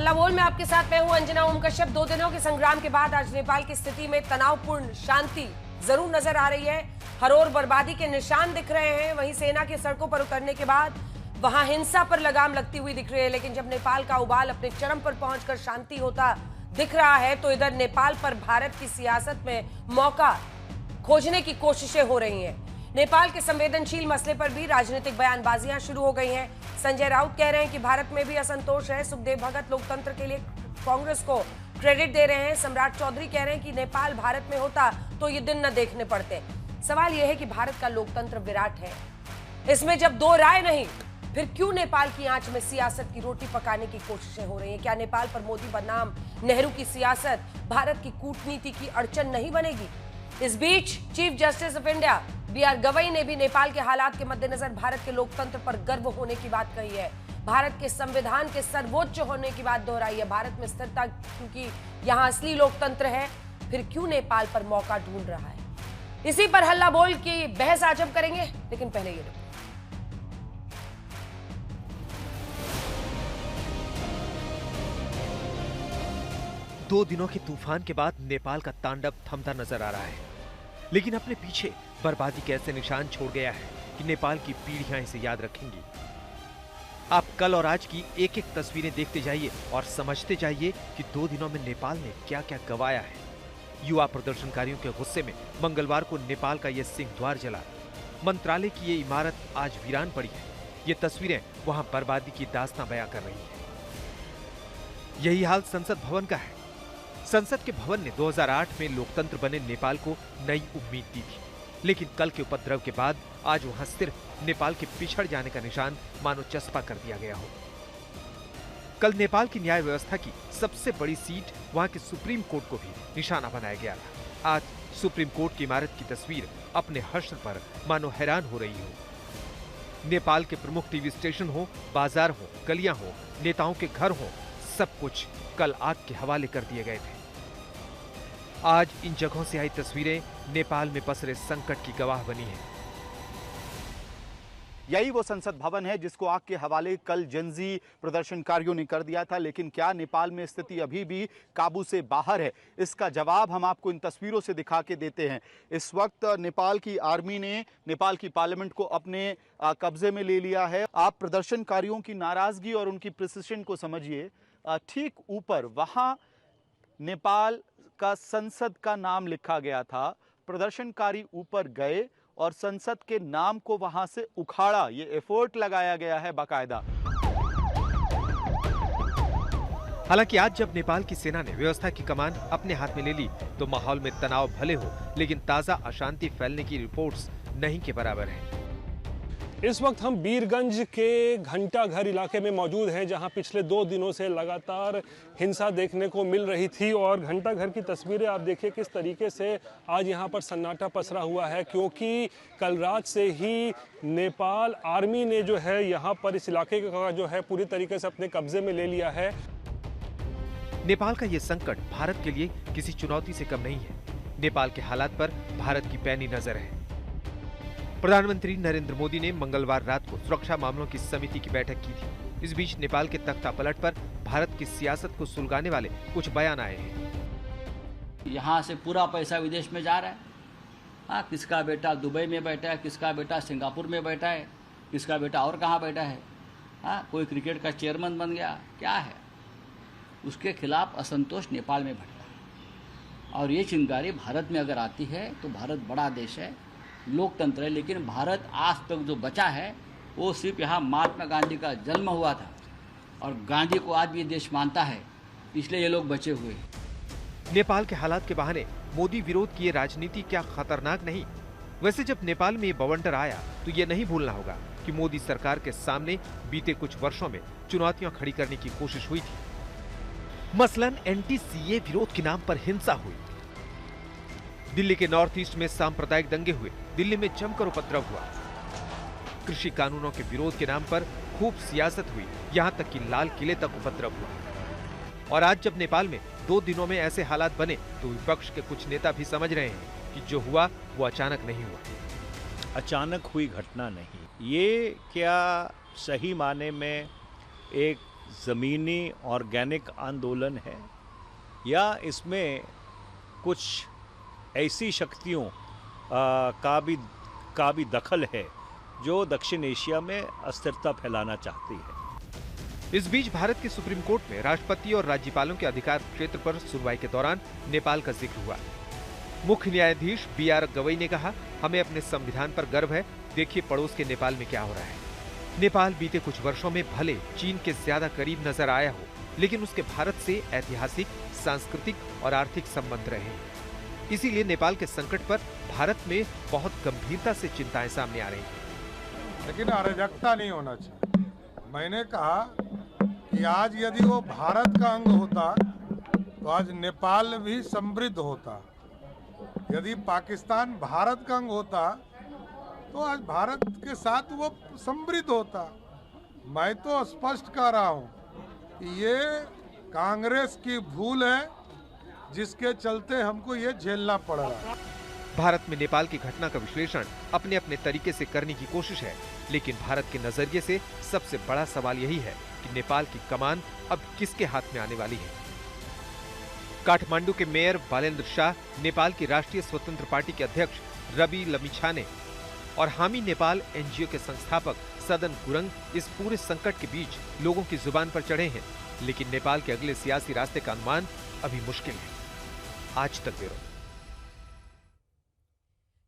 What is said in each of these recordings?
हल्ला बोल में आपके साथ मैं हूं अंजना ओम कश्यप। 2 दिनों के संग्राम के बाद आज नेपाल की स्थिति में तनावपूर्ण शांति जरूर नजर आ रही है। हर ओर बर्बादी के निशान दिख रहे हैं। वहीं सेना के सड़कों पर उतरने के बाद वहां हिंसा पर लगाम लगती हुई दिख रही है। लेकिन जब नेपाल का उबाल अपने चरम पर पहुंचकर शांति होता दिख रहा है तो इधर नेपाल पर भारत की सियासत में मौका खोजने की कोशिशें हो रही हैं। नेपाल के संवेदनशील मसले पर भी राजनीतिक बयानबाजियां शुरू हो गई हैं। संजय राउत कह रहे हैं कि भारत में भी असंतोष है। सुखदेव भगत लोकतंत्र के लिए कांग्रेस को क्रेडिट दे रहे हैं। सम्राट चौधरी कह रहे हैं कि नेपाल भारत में होता तो ये दिन न देखने पड़ते। सवाल यह है कि भारत का लोकतंत्र विराट है, इसमें जब दो राय नहीं, फिर क्यों नेपाल की आंच में सियासत की रोटी पकाने की कोशिशें हो रही हैं? क्या नेपाल पर मोदी बनाम नेहरू की सियासत भारत की कूटनीति की अड़चन नहीं बनेगी? इस बीच chief justice of India B. R Gavai भी नेपाल के हालात के मद्देनजर भारत के लोकतंत्र पर गर्व होने की बात कही है। भारत के संविधान के सर्वोच्च होने की बात दोहराई है। भारत में स्थिरता क्योंकि यहां असली लोकतंत्र है, फिर क्यों नेपाल पर मौका ढूंढ रहा है? इसी पर हल्ला बोल की बहस आज हम करेंगे, लेकिन पहले ये देखो। दो दिनों के तूफान के बाद नेपाल का तांडव थमता नजर आ रहा है, लेकिन अपने पीछे बर्बादी के ऐसे निशान छोड़ गया है कि नेपाल की पीढ़ियां इसे याद रखेंगी। आप कल और आज की एक एक तस्वीरें देखते जाइए और समझते जाइए कि 2 दिनों में नेपाल ने क्या क्या गंवाया है। युवा प्रदर्शनकारियों के गुस्से में मंगलवार को नेपाल का यह सिंह द्वार जला। मंत्रालय की ये इमारत आज वीरान पड़ी है। ये तस्वीरें वहां बर्बादी की दास्तां बयां कर रही है। यही हाल संसद भवन का है। संसद के भवन ने 2008 में लोकतंत्र बने नेपाल को नई उम्मीद दी थी, लेकिन कल के उपद्रव के बाद आज वहां सिर्फ नेपाल के पिछड़ जाने का निशान मानो चस्पा कर दिया गया हो। कल नेपाल की न्याय व्यवस्था की सबसे बड़ी सीट वहां के सुप्रीम कोर्ट को भी निशाना बनाया गया था। आज सुप्रीम कोर्ट की इमारत की तस्वीर अपने हश्र पर मानो हैरान हो रही हो। नेपाल के प्रमुख टीवी स्टेशन हो, बाजार हो, गलियां हो, नेताओं के घर हो, सब कुछ कल आग के हवाले कर दिए गए थे। आज इन जगहों से आई तस्वीरें नेपाल में पसरे संकट की गवाह बनी हैं। यही वो संसद भवन है जिसको आग के हवाले कल जेनजी प्रदर्शनकारियों ने कर दिया था। लेकिन क्या नेपाल में स्थिति अभी भी काबू से बाहर है? इसका जवाब हम आपको इन तस्वीरों से दिखा के देते हैं। इस वक्त नेपाल की आर्मी ने नेपाल की पार्लियामेंट को अपने कब्जे में ले लिया है। आप प्रदर्शनकारियों की नाराजगी और उनकी प्रिसिशन को समझिए। ठीक ऊपर वहां नेपाल का संसद का नाम लिखा गया था। प्रदर्शनकारी ऊपर गए और संसद के नाम को वहां से उखाड़ा। ये एफर्ट लगाया गया है बाकायदा। हालांकि आज जब नेपाल की सेना ने व्यवस्था की कमान अपने हाथ में ले ली तो माहौल में तनाव भले हो, लेकिन ताजा अशांति फैलने की रिपोर्ट्स नहीं के बराबर है। इस वक्त हम वीरगंज के घंटा घर इलाके में मौजूद हैं, जहां पिछले 2 दिनों से लगातार हिंसा देखने को मिल रही थी। और घंटा घर की तस्वीरें आप देखिए किस तरीके से आज यहां पर सन्नाटा पसरा हुआ है, क्योंकि कल रात से ही नेपाल आर्मी ने जो है यहां पर इस इलाके का जो है पूरी तरीके से अपने कब्जे में ले लिया है। नेपाल का ये संकट भारत के लिए किसी चुनौती से कम नहीं है। नेपाल के हालात पर भारत की पैनी नजर है। प्रधानमंत्री नरेंद्र मोदी ने मंगलवार रात को सुरक्षा मामलों की समिति की बैठक की थी। इस बीच नेपाल के तख्तापलट पर भारत की सियासत को सुलगाने वाले कुछ बयान आए हैं। यहाँ से पूरा पैसा विदेश में जा रहा है। हाँ, किसका बेटा दुबई में बैठा है, किसका बेटा सिंगापुर में बैठा है, किसका बेटा और कहाँ बैठा है। हाँ, कोई क्रिकेट का चेयरमैन बन गया, क्या है। उसके खिलाफ असंतोष नेपाल में भटका है। और ये चिंगारी भारत में अगर आती है तो भारत बड़ा देश है, लोकतंत्र है, लेकिन भारत आज तक जो बचा है वो सिर्फ यहाँ महात्मा गांधी का जन्म हुआ था और गांधी को आज भी देश मानता है, इसलिए ये लोग बचे हुए। नेपाल के हालात के बहाने मोदी विरोध की ये राजनीति क्या खतरनाक नहीं? वैसे जब नेपाल में ये बवंडर आया तो ये नहीं भूलना होगा कि मोदी सरकार के सामने बीते कुछ वर्षों में चुनौतियां खड़ी करने की कोशिश हुई थी। मसलन एंटी-सीए विरोध के नाम पर हिंसा हुई, दिल्ली के नॉर्थ ईस्ट में सांप्रदायिक दंगे हुए, दिल्ली में जमकर उपद्रव हुआ, कृषि कानूनों के विरोध के नाम पर खूब सियासत हुई, यहां तक कि लाल किले तक उपद्रव हुआ। और आज जब नेपाल में 2 दिनों में ऐसे हालात बने तो विपक्ष के कुछ नेता भी समझ रहे हैं कि जो हुआ वो अचानक नहीं हुआ। अचानक हुई घटना नहीं, ये क्या सही माने में एक ज़मीनी ऑर्गेनिक आंदोलन है या इसमें कुछ ऐसी शक्तियों का भी दखल है जो दक्षिण एशिया में अस्थिरता फैलाना चाहती है। इस बीच भारत के सुप्रीम कोर्ट में राष्ट्रपति और राज्यपालों के अधिकार क्षेत्र पर सुनवाई के दौरान नेपाल का जिक्र हुआ। मुख्य न्यायाधीश BR गवई ने कहा, हमें अपने संविधान पर गर्व है, देखिए पड़ोस के नेपाल में क्या हो रहा है। नेपाल बीते कुछ वर्षों में भले चीन के ज्यादा करीब नजर आया हो, लेकिन उसके भारत से ऐतिहासिक, सांस्कृतिक और आर्थिक संबंध रहे हैं। इसीलिए नेपाल के संकट पर भारत में बहुत गंभीरता से चिंताएं सामने आ रही हैं। लेकिन अराजकता नहीं होना चाहिए। मैंने कहा कि आज यदि वो भारत का अंग होता तो आज नेपाल भी समृद्ध होता। यदि पाकिस्तान भारत का अंग होता तो आज भारत के साथ वो समृद्ध होता। मैं तो स्पष्ट कह रहा हूँ कि ये कांग्रेस की भूल है जिसके चलते हमको ये झेलना पड़ रहा है। भारत में नेपाल की घटना का विश्लेषण अपने अपने तरीके से करने की कोशिश है, लेकिन भारत के नजरिए से सबसे बड़ा सवाल यही है कि नेपाल की कमान अब किसके हाथ में आने वाली है। काठमांडू के मेयर बालेंद्र शाह, नेपाल की राष्ट्रीय स्वतंत्र पार्टी के अध्यक्ष रवि लमिछाने और हामी नेपाल NGO के संस्थापक सदन गुरंग इस पूरे संकट के बीच लोगों की जुबान पर चढ़े हैं, लेकिन नेपाल के अगले सियासी रास्ते का अनुमान अभी मुश्किल है। आज तक ब्यूरो।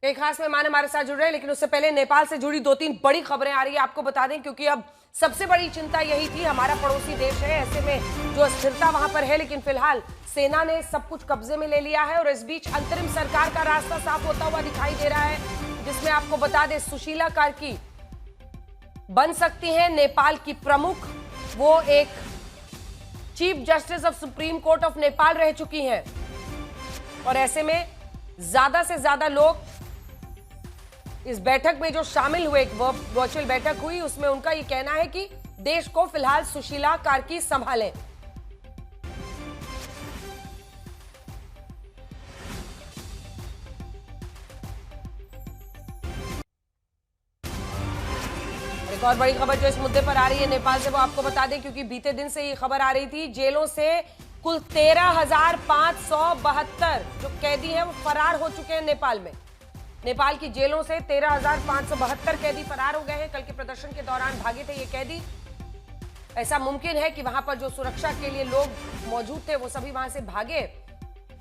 एक खास मेहमान हमारे साथ जुड़ रहे हैं, लेकिन उससे पहले नेपाल से जुड़ी 2-3 बड़ी खबरें आ रही है, आपको बता दें, क्योंकि अब सबसे बड़ी चिंता यही थी, हमारा पड़ोसी देश है, ऐसे में जो अस्थिरता वहां पर है, लेकिन फिलहाल सेना ने सब कुछ कब्जे में ले लिया है और इस बीच अंतरिम सरकार का रास्ता साफ होता हुआ दिखाई दे रहा है, जिसमें आपको बता दें सुशीला कार्की बन सकती हैं नेपाल की प्रमुख। वो एक chief justice of supreme court of Nepal रह चुकी हैं और ऐसे में ज्यादा से ज्यादा लोग इस बैठक में जो शामिल हुए, एक वर्चुअल बैठक हुई, उसमें उनका ये कहना है कि देश को फिलहाल सुशीला कार्की संभालें। एक और बड़ी खबर जो इस मुद्दे पर आ रही है नेपाल से, वो आपको बता दें, क्योंकि बीते दिन से ये खबर आ रही थी, जेलों से कुल 13,572 जो कैदी हैं वो फरार हो चुके हैं नेपाल में। नेपाल की जेलों से 13,572 कैदी फरार हो गए हैं। कल के प्रदर्शन के दौरान भागे थे ये कैदी। ऐसा मुमकिन है कि वहां पर जो सुरक्षा के लिए लोग मौजूद थे वो सभी वहां से भागे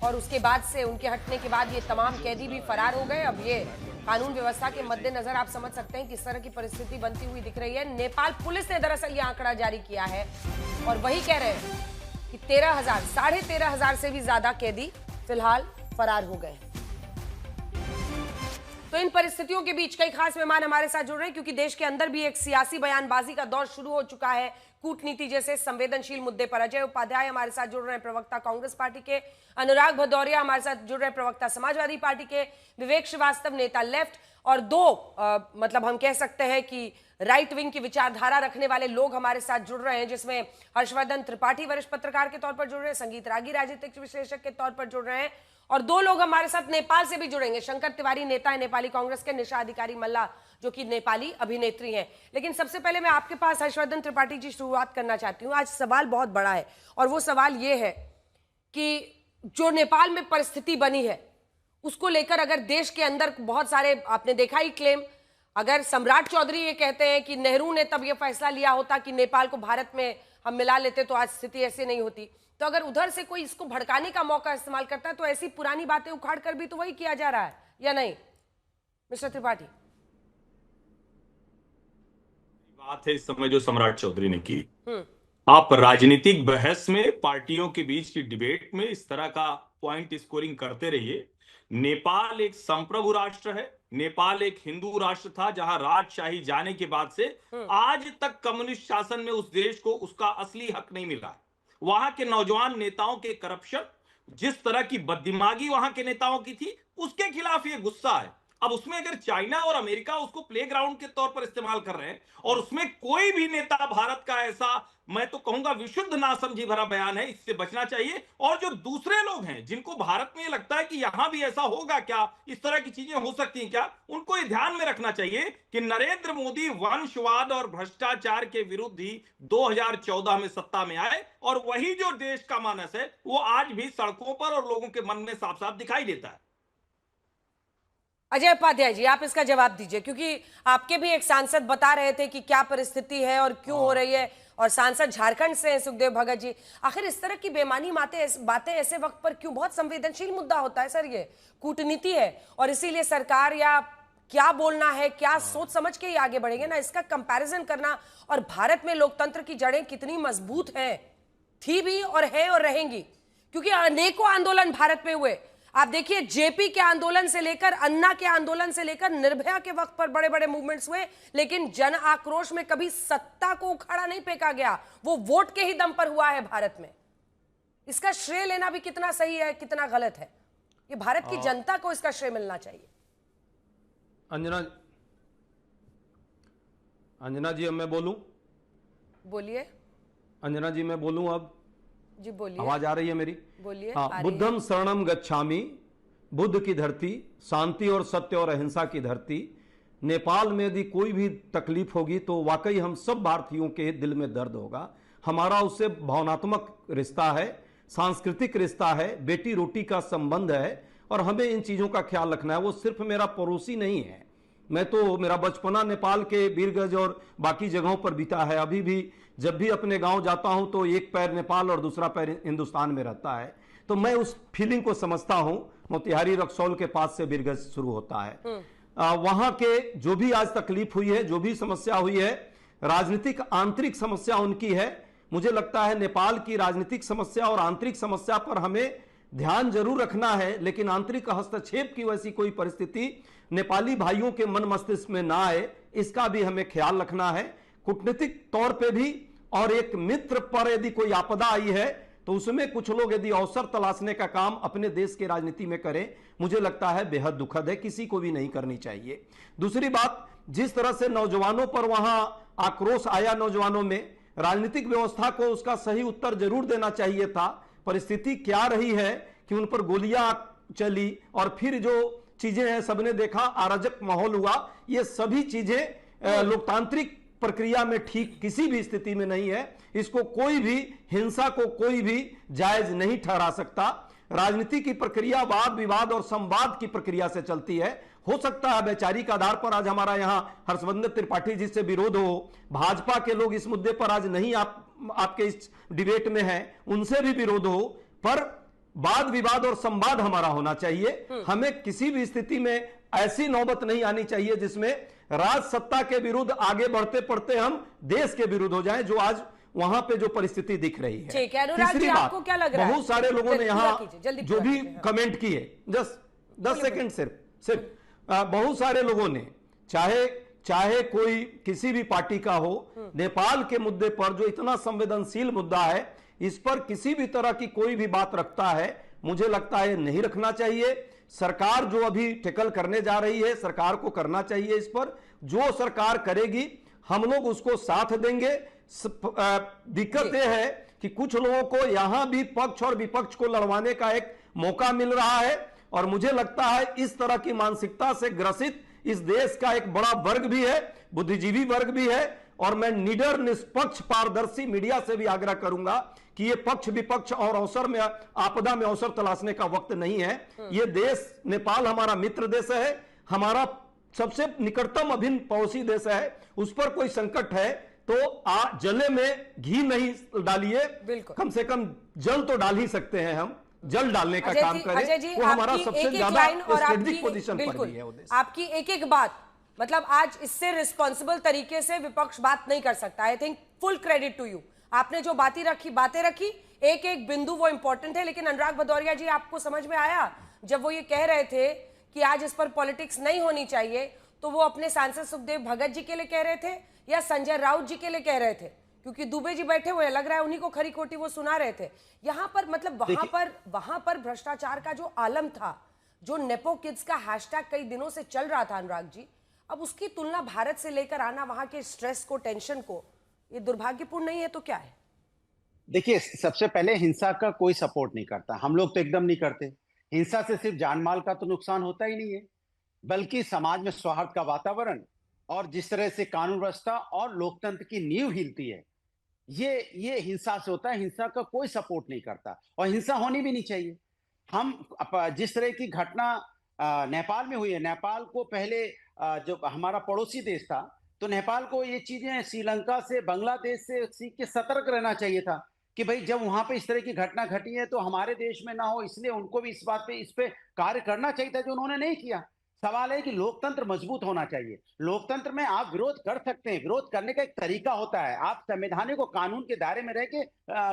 और उसके बाद से, उनके हटने के बाद ये तमाम कैदी भी फरार हो गए। अब ये कानून व्यवस्था के मद्देनजर आप समझ सकते हैं किस तरह की परिस्थिति बनती हुई दिख रही है। नेपाल पुलिस ने दरअसल ये आंकड़ा जारी किया है और वही कह रहे हैं कि 13,000 से भी ज्यादा कैदी फिलहाल फरार हो गए। तो इन परिस्थितियों के बीच कई खास मेहमान हमारे साथ जुड़ रहे हैं, क्योंकि देश के अंदर भी एक सियासी बयानबाजी का दौर शुरू हो चुका है कूटनीति जैसे संवेदनशील मुद्दे पर। अजय उपाध्याय हमारे साथ जुड़ रहे हैं, प्रवक्ता कांग्रेस पार्टी के। अनुराग भदौरिया हमारे साथ जुड़ रहे हैं, प्रवक्ता समाजवादी पार्टी के। विवेक श्रीवास्तव, नेता लेफ्ट। और दो मतलब हम कह सकते हैं कि राइट विंग की विचारधारा रखने वाले लोग हमारे साथ जुड़ रहे हैं, जिसमें हर्षवर्धन त्रिपाठी वरिष्ठ पत्रकार के तौर पर जुड़ रहे हैं, संगीत रागी राजनीतिक विश्लेषक के तौर पर जुड़ रहे हैं, और दो लोग हमारे साथ नेपाल से भी जुड़ेंगे। शंकर तिवारी नेता है नेपाली कांग्रेस के, निशा अधिकारी मल्ला जो कि नेपाली अभिनेत्री हैं। लेकिन सबसे पहले मैं आपके पास हर्षवर्धन त्रिपाठी जी शुरुआत करना चाहती हूँ। आज सवाल बहुत बड़ा है और वो सवाल ये है कि जो नेपाल में परिस्थिति बनी है उसको लेकर अगर देश के अंदर बहुत सारे, आपने देखा ही क्लेम, अगर सम्राट चौधरी ये कहते हैं कि नेहरू ने तब ये फैसला लिया होता कि नेपाल को भारत में हम मिला लेते तो आज स्थिति ऐसी नहीं होती, तो अगर उधर से कोई इसको भड़काने का मौका इस्तेमाल करता है तो ऐसी पुरानी बातें उखाड़ कर भी तो वही किया जा रहा है, या नहीं मिस्टर त्रिपाठी? बात है इस समय जो सम्राट चौधरी ने की, आप राजनीतिक बहस में, पार्टियों के बीच की डिबेट में इस तरह का पॉइंट स्कोरिंग करते रहिए। नेपाल एक संप्रभु राष्ट्र है, नेपाल एक हिंदू राष्ट्र था जहां राजशाही जाने के बाद से आज तक कम्युनिस्ट शासन में उस देश को उसका असली हक नहीं मिला। वहां के नौजवान नेताओं के करप्शन, जिस तरह की बददिमागी वहां के नेताओं की थी, उसके खिलाफ ये गुस्सा है। अब उसमें अगर चाइना और अमेरिका उसको प्लेग्राउंड के तौर पर इस्तेमाल कर रहे हैं और उसमें कोई भी नेता भारत का ऐसा, मैं तो कहूंगा विशुद्ध नासमझी भरा बयान है, इससे बचना चाहिए। और जो दूसरे लोग हैं जिनको भारत में लगता है कि यहां भी ऐसा होगा क्या, इस तरह की चीजें हो सकती हैं क्या, उनको ये ध्यान में रखना चाहिए कि नरेंद्र मोदी वंशवाद और भ्रष्टाचार के विरुद्ध ही 2014 में सत्ता में आए और वही जो देश का मानस है वो आज भी सड़कों पर और लोगों के मन में साफ साफ दिखाई देता है। अजय उपाध्याय जी, आप इसका जवाब दीजिए, क्योंकि आपके भी एक सांसद बता रहे थे कि क्या परिस्थिति है और क्यों हो रही है, और सांसद झारखंड से हैं सुखदेव भगत जी। आखिर इस तरह की बेमानी बातें ऐसे वक्त पर क्यों? बहुत संवेदनशील मुद्दा होता है सर, ये कूटनीति है, और इसीलिए सरकार या क्या बोलना है, क्या सोच समझ के ही आगे बढ़ेंगे ना। इसका कंपैरिजन करना, और भारत में लोकतंत्र की जड़ें कितनी मजबूत हैं, थी भी और है और रहेंगी, क्योंकि अनेकों आंदोलन भारत में हुए। आप देखिए, जेपी के आंदोलन से लेकर, अन्ना के आंदोलन से लेकर निर्भया के वक्त पर बड़े बड़े मूवमेंट्स हुए, लेकिन जन आक्रोश में कभी सत्ता को उखाड़ा नहीं फेंका गया, वो वोट के ही दम पर हुआ है भारत में। इसका श्रेय लेना भी कितना सही है, कितना गलत है, ये भारत की जनता को इसका श्रेय मिलना चाहिए। अंजना जी, अब मैं बोलूं? बोलिए अंजना जी, मैं बोलूं अब? जी बोलिए। आवाज आ रही है मेरी? बोलिए। हाँ, बुद्धम शरणम गच्छामि, बुद्ध की धरती, शांति और सत्य और अहिंसा की धरती। नेपाल में यदि कोई भी तकलीफ होगी तो वाकई हम सब भारतीयों के दिल में दर्द होगा। हमारा उससे भावनात्मक रिश्ता है, सांस्कृतिक रिश्ता है, बेटी रोटी का संबंध है, और हमें इन चीजों का ख्याल रखना है। वो सिर्फ मेरा पड़ोसी नहीं है, मैं तो, मेरा बचपना नेपाल के वीरगंज और बाकी जगहों पर बीता है। अभी भी जब भी अपने गांव जाता हूं तो एक पैर नेपाल और दूसरा पैर हिंदुस्तान में रहता है, तो मैं उस फीलिंग को समझता हूं। मोतिहारी रक्सौल के पास से वीरगंज शुरू होता है। वहां के जो भी आज तकलीफ हुई है, जो भी समस्या हुई है, राजनीतिक आंतरिक समस्या उनकी है। मुझे लगता है नेपाल की राजनीतिक समस्या और आंतरिक समस्या पर हमें ध्यान जरूर रखना है, लेकिन आंतरिक हस्तक्षेप की वैसी कोई परिस्थिति नेपाली भाइयों के मन मस्तिष्क में ना आए, इसका भी हमें ख्याल रखना है। कूटनीतिक तौर पे भी, और एक मित्र पर यदि कोई आपदा आई है तो उसमें कुछ लोग यदि अवसर तलाशने का काम अपने देश की राजनीति में करें, मुझे लगता है बेहद दुखद है, किसी को भी नहीं करनी चाहिए। दूसरी बात, जिस तरह से नौजवानों पर वहां आक्रोश आया, नौजवानों में, राजनीतिक व्यवस्था को उसका सही उत्तर जरूर देना चाहिए था। परिस्थिति क्या रही है कि उन पर गोलियां चली और फिर जो चीजें हैं सबने देखा, अराजक माहौल हुआ, ये सभी चीजें लोकतांत्रिक प्रक्रिया में ठीक किसी भी स्थिति में नहीं है। इसको कोई भी, हिंसा को कोई भी जायज नहीं ठहरा सकता। राजनीति की प्रक्रिया वाद विवाद और संवाद की प्रक्रिया से चलती है। हो सकता है वैचारिक आधार पर आज हमारा यहां हर्षवर्धन त्रिपाठी जी से विरोध हो, भाजपा के लोग इस मुद्दे पर आज नहीं आपके इस डिबेट में हैं, उनसे भी विरोध हो, पर वाद विवाद और संवाद हमारा होना चाहिए। हमें किसी भी स्थिति में ऐसी नौबत नहीं आनी चाहिए जिसमें राज सत्ता के विरुद्ध आगे बढ़ते पढ़ते हम देश के विरुद्ध हो जाएं, जो आज वहां पे जो परिस्थिति दिख रही है। ठीक है, अनुराग जी, आपको क्या लग रहा है? बहुत सारे लोगों ने यहाँ जो भी कमेंट किए, 10 सेकंड सिर्फ बहुत सारे लोगों ने, चाहे कोई किसी भी पार्टी का हो, नेपाल के मुद्दे पर जो इतना संवेदनशील मुद्दा है, इस पर किसी भी तरह की कोई भी बात रखता है, मुझे लगता है नहीं रखना चाहिए। सरकार जो अभी टेकल करने जा रही है, सरकार को करना चाहिए। इस पर जो सरकार करेगी हम लोग उसको साथ देंगे। दिक्कत यह है कि कुछ लोगों को यहां भी पक्ष और विपक्ष को लड़वाने का एक मौका मिल रहा है, और मुझे लगता है इस तरह की मानसिकता से ग्रसित इस देश का एक बड़ा वर्ग भी है, बुद्धिजीवी वर्ग भी है। और मैं निडर, निष्पक्ष, पारदर्शी मीडिया से भी आग्रह करूंगा कि ये पक्ष विपक्ष और अवसर में, आपदा में अवसर तलाशने का वक्त नहीं है। ये देश, नेपाल हमारा मित्र देश है, हमारा सबसे निकटतम अभिन्न पड़ोसी देश है। उस पर कोई संकट है तो जले में घी नहीं डालिए, कम से कम जल तो डाल ही सकते हैं हम। जल डालने का काम करें, वो हमारा सबसे ज्यादा स्ट्रेटेजिक पोजीशन पर भी है। आपकी एक एक बात, मतलब आज इससे रिस्पॉन्सिबल तरीके से विपक्ष बात नहीं कर सकता। I think full credit to you. आपने जो बातें रखी, एक एक बिंदु वो इंपॉर्टेंट है। लेकिन अनुराग भदौरिया जी, आपको समझ में आया जब वो ये कह रहे थे कि आज इस पर पॉलिटिक्स नहीं होनी चाहिए, तो वो अपने सांसद सुखदेव भगत जी के लिए कह रहे थे या संजय राउत जी के लिए कह रहे थे? क्योंकि दुबे जी बैठे हुए, लग रहा है उन्हीं को खरी खोटी वो सुना रहे थे। यहां पर मतलब वहां पर भ्रष्टाचार का जो आलम था, जो नेपो किड्स का हैशटैग कई दिनों से चल रहा था अनुराग जी, अब उसकी तुलना भारत से लेकर आना वहां के स्ट्रेस को, टेंशन को, ये दुर्भाग्यपूर्ण नहीं है तो क्या है? देखिए, सबसे पहले हिंसा का कोई सपोर्ट नहीं करता, हम लोग तो एकदम नहीं करते। हिंसा से सिर्फ जान माल का तो नुकसान होता ही नहीं है, बल्कि समाज में सौहार्द का वातावरण और जिस तरह से कानून व्यवस्था और लोकतंत्र की नींव हिलती है, ये हिंसा से होता है। हिंसा का कोई सपोर्ट नहीं करता और हिंसा होनी भी नहीं चाहिए। जिस तरह की घटना नेपाल में हुई है, नेपाल को पहले जो हमारा पड़ोसी देश था, तो नेपाल को ये चीजें श्रीलंका से, बांग्लादेश से सीख के सतर्क रहना चाहिए था कि भाई जब वहां पे इस तरह की घटना घटी है तो हमारे देश में ना हो, इसलिए उनको भी इस पे कार्य करना चाहिए था, जो उन्होंने नहीं किया। सवाल है कि लोकतंत्र मजबूत होना चाहिए। लोकतंत्र में आप विरोध कर सकते हैं, विरोध करने का एक तरीका होता है। आप संवैधानिक और कानून के दायरे में रह के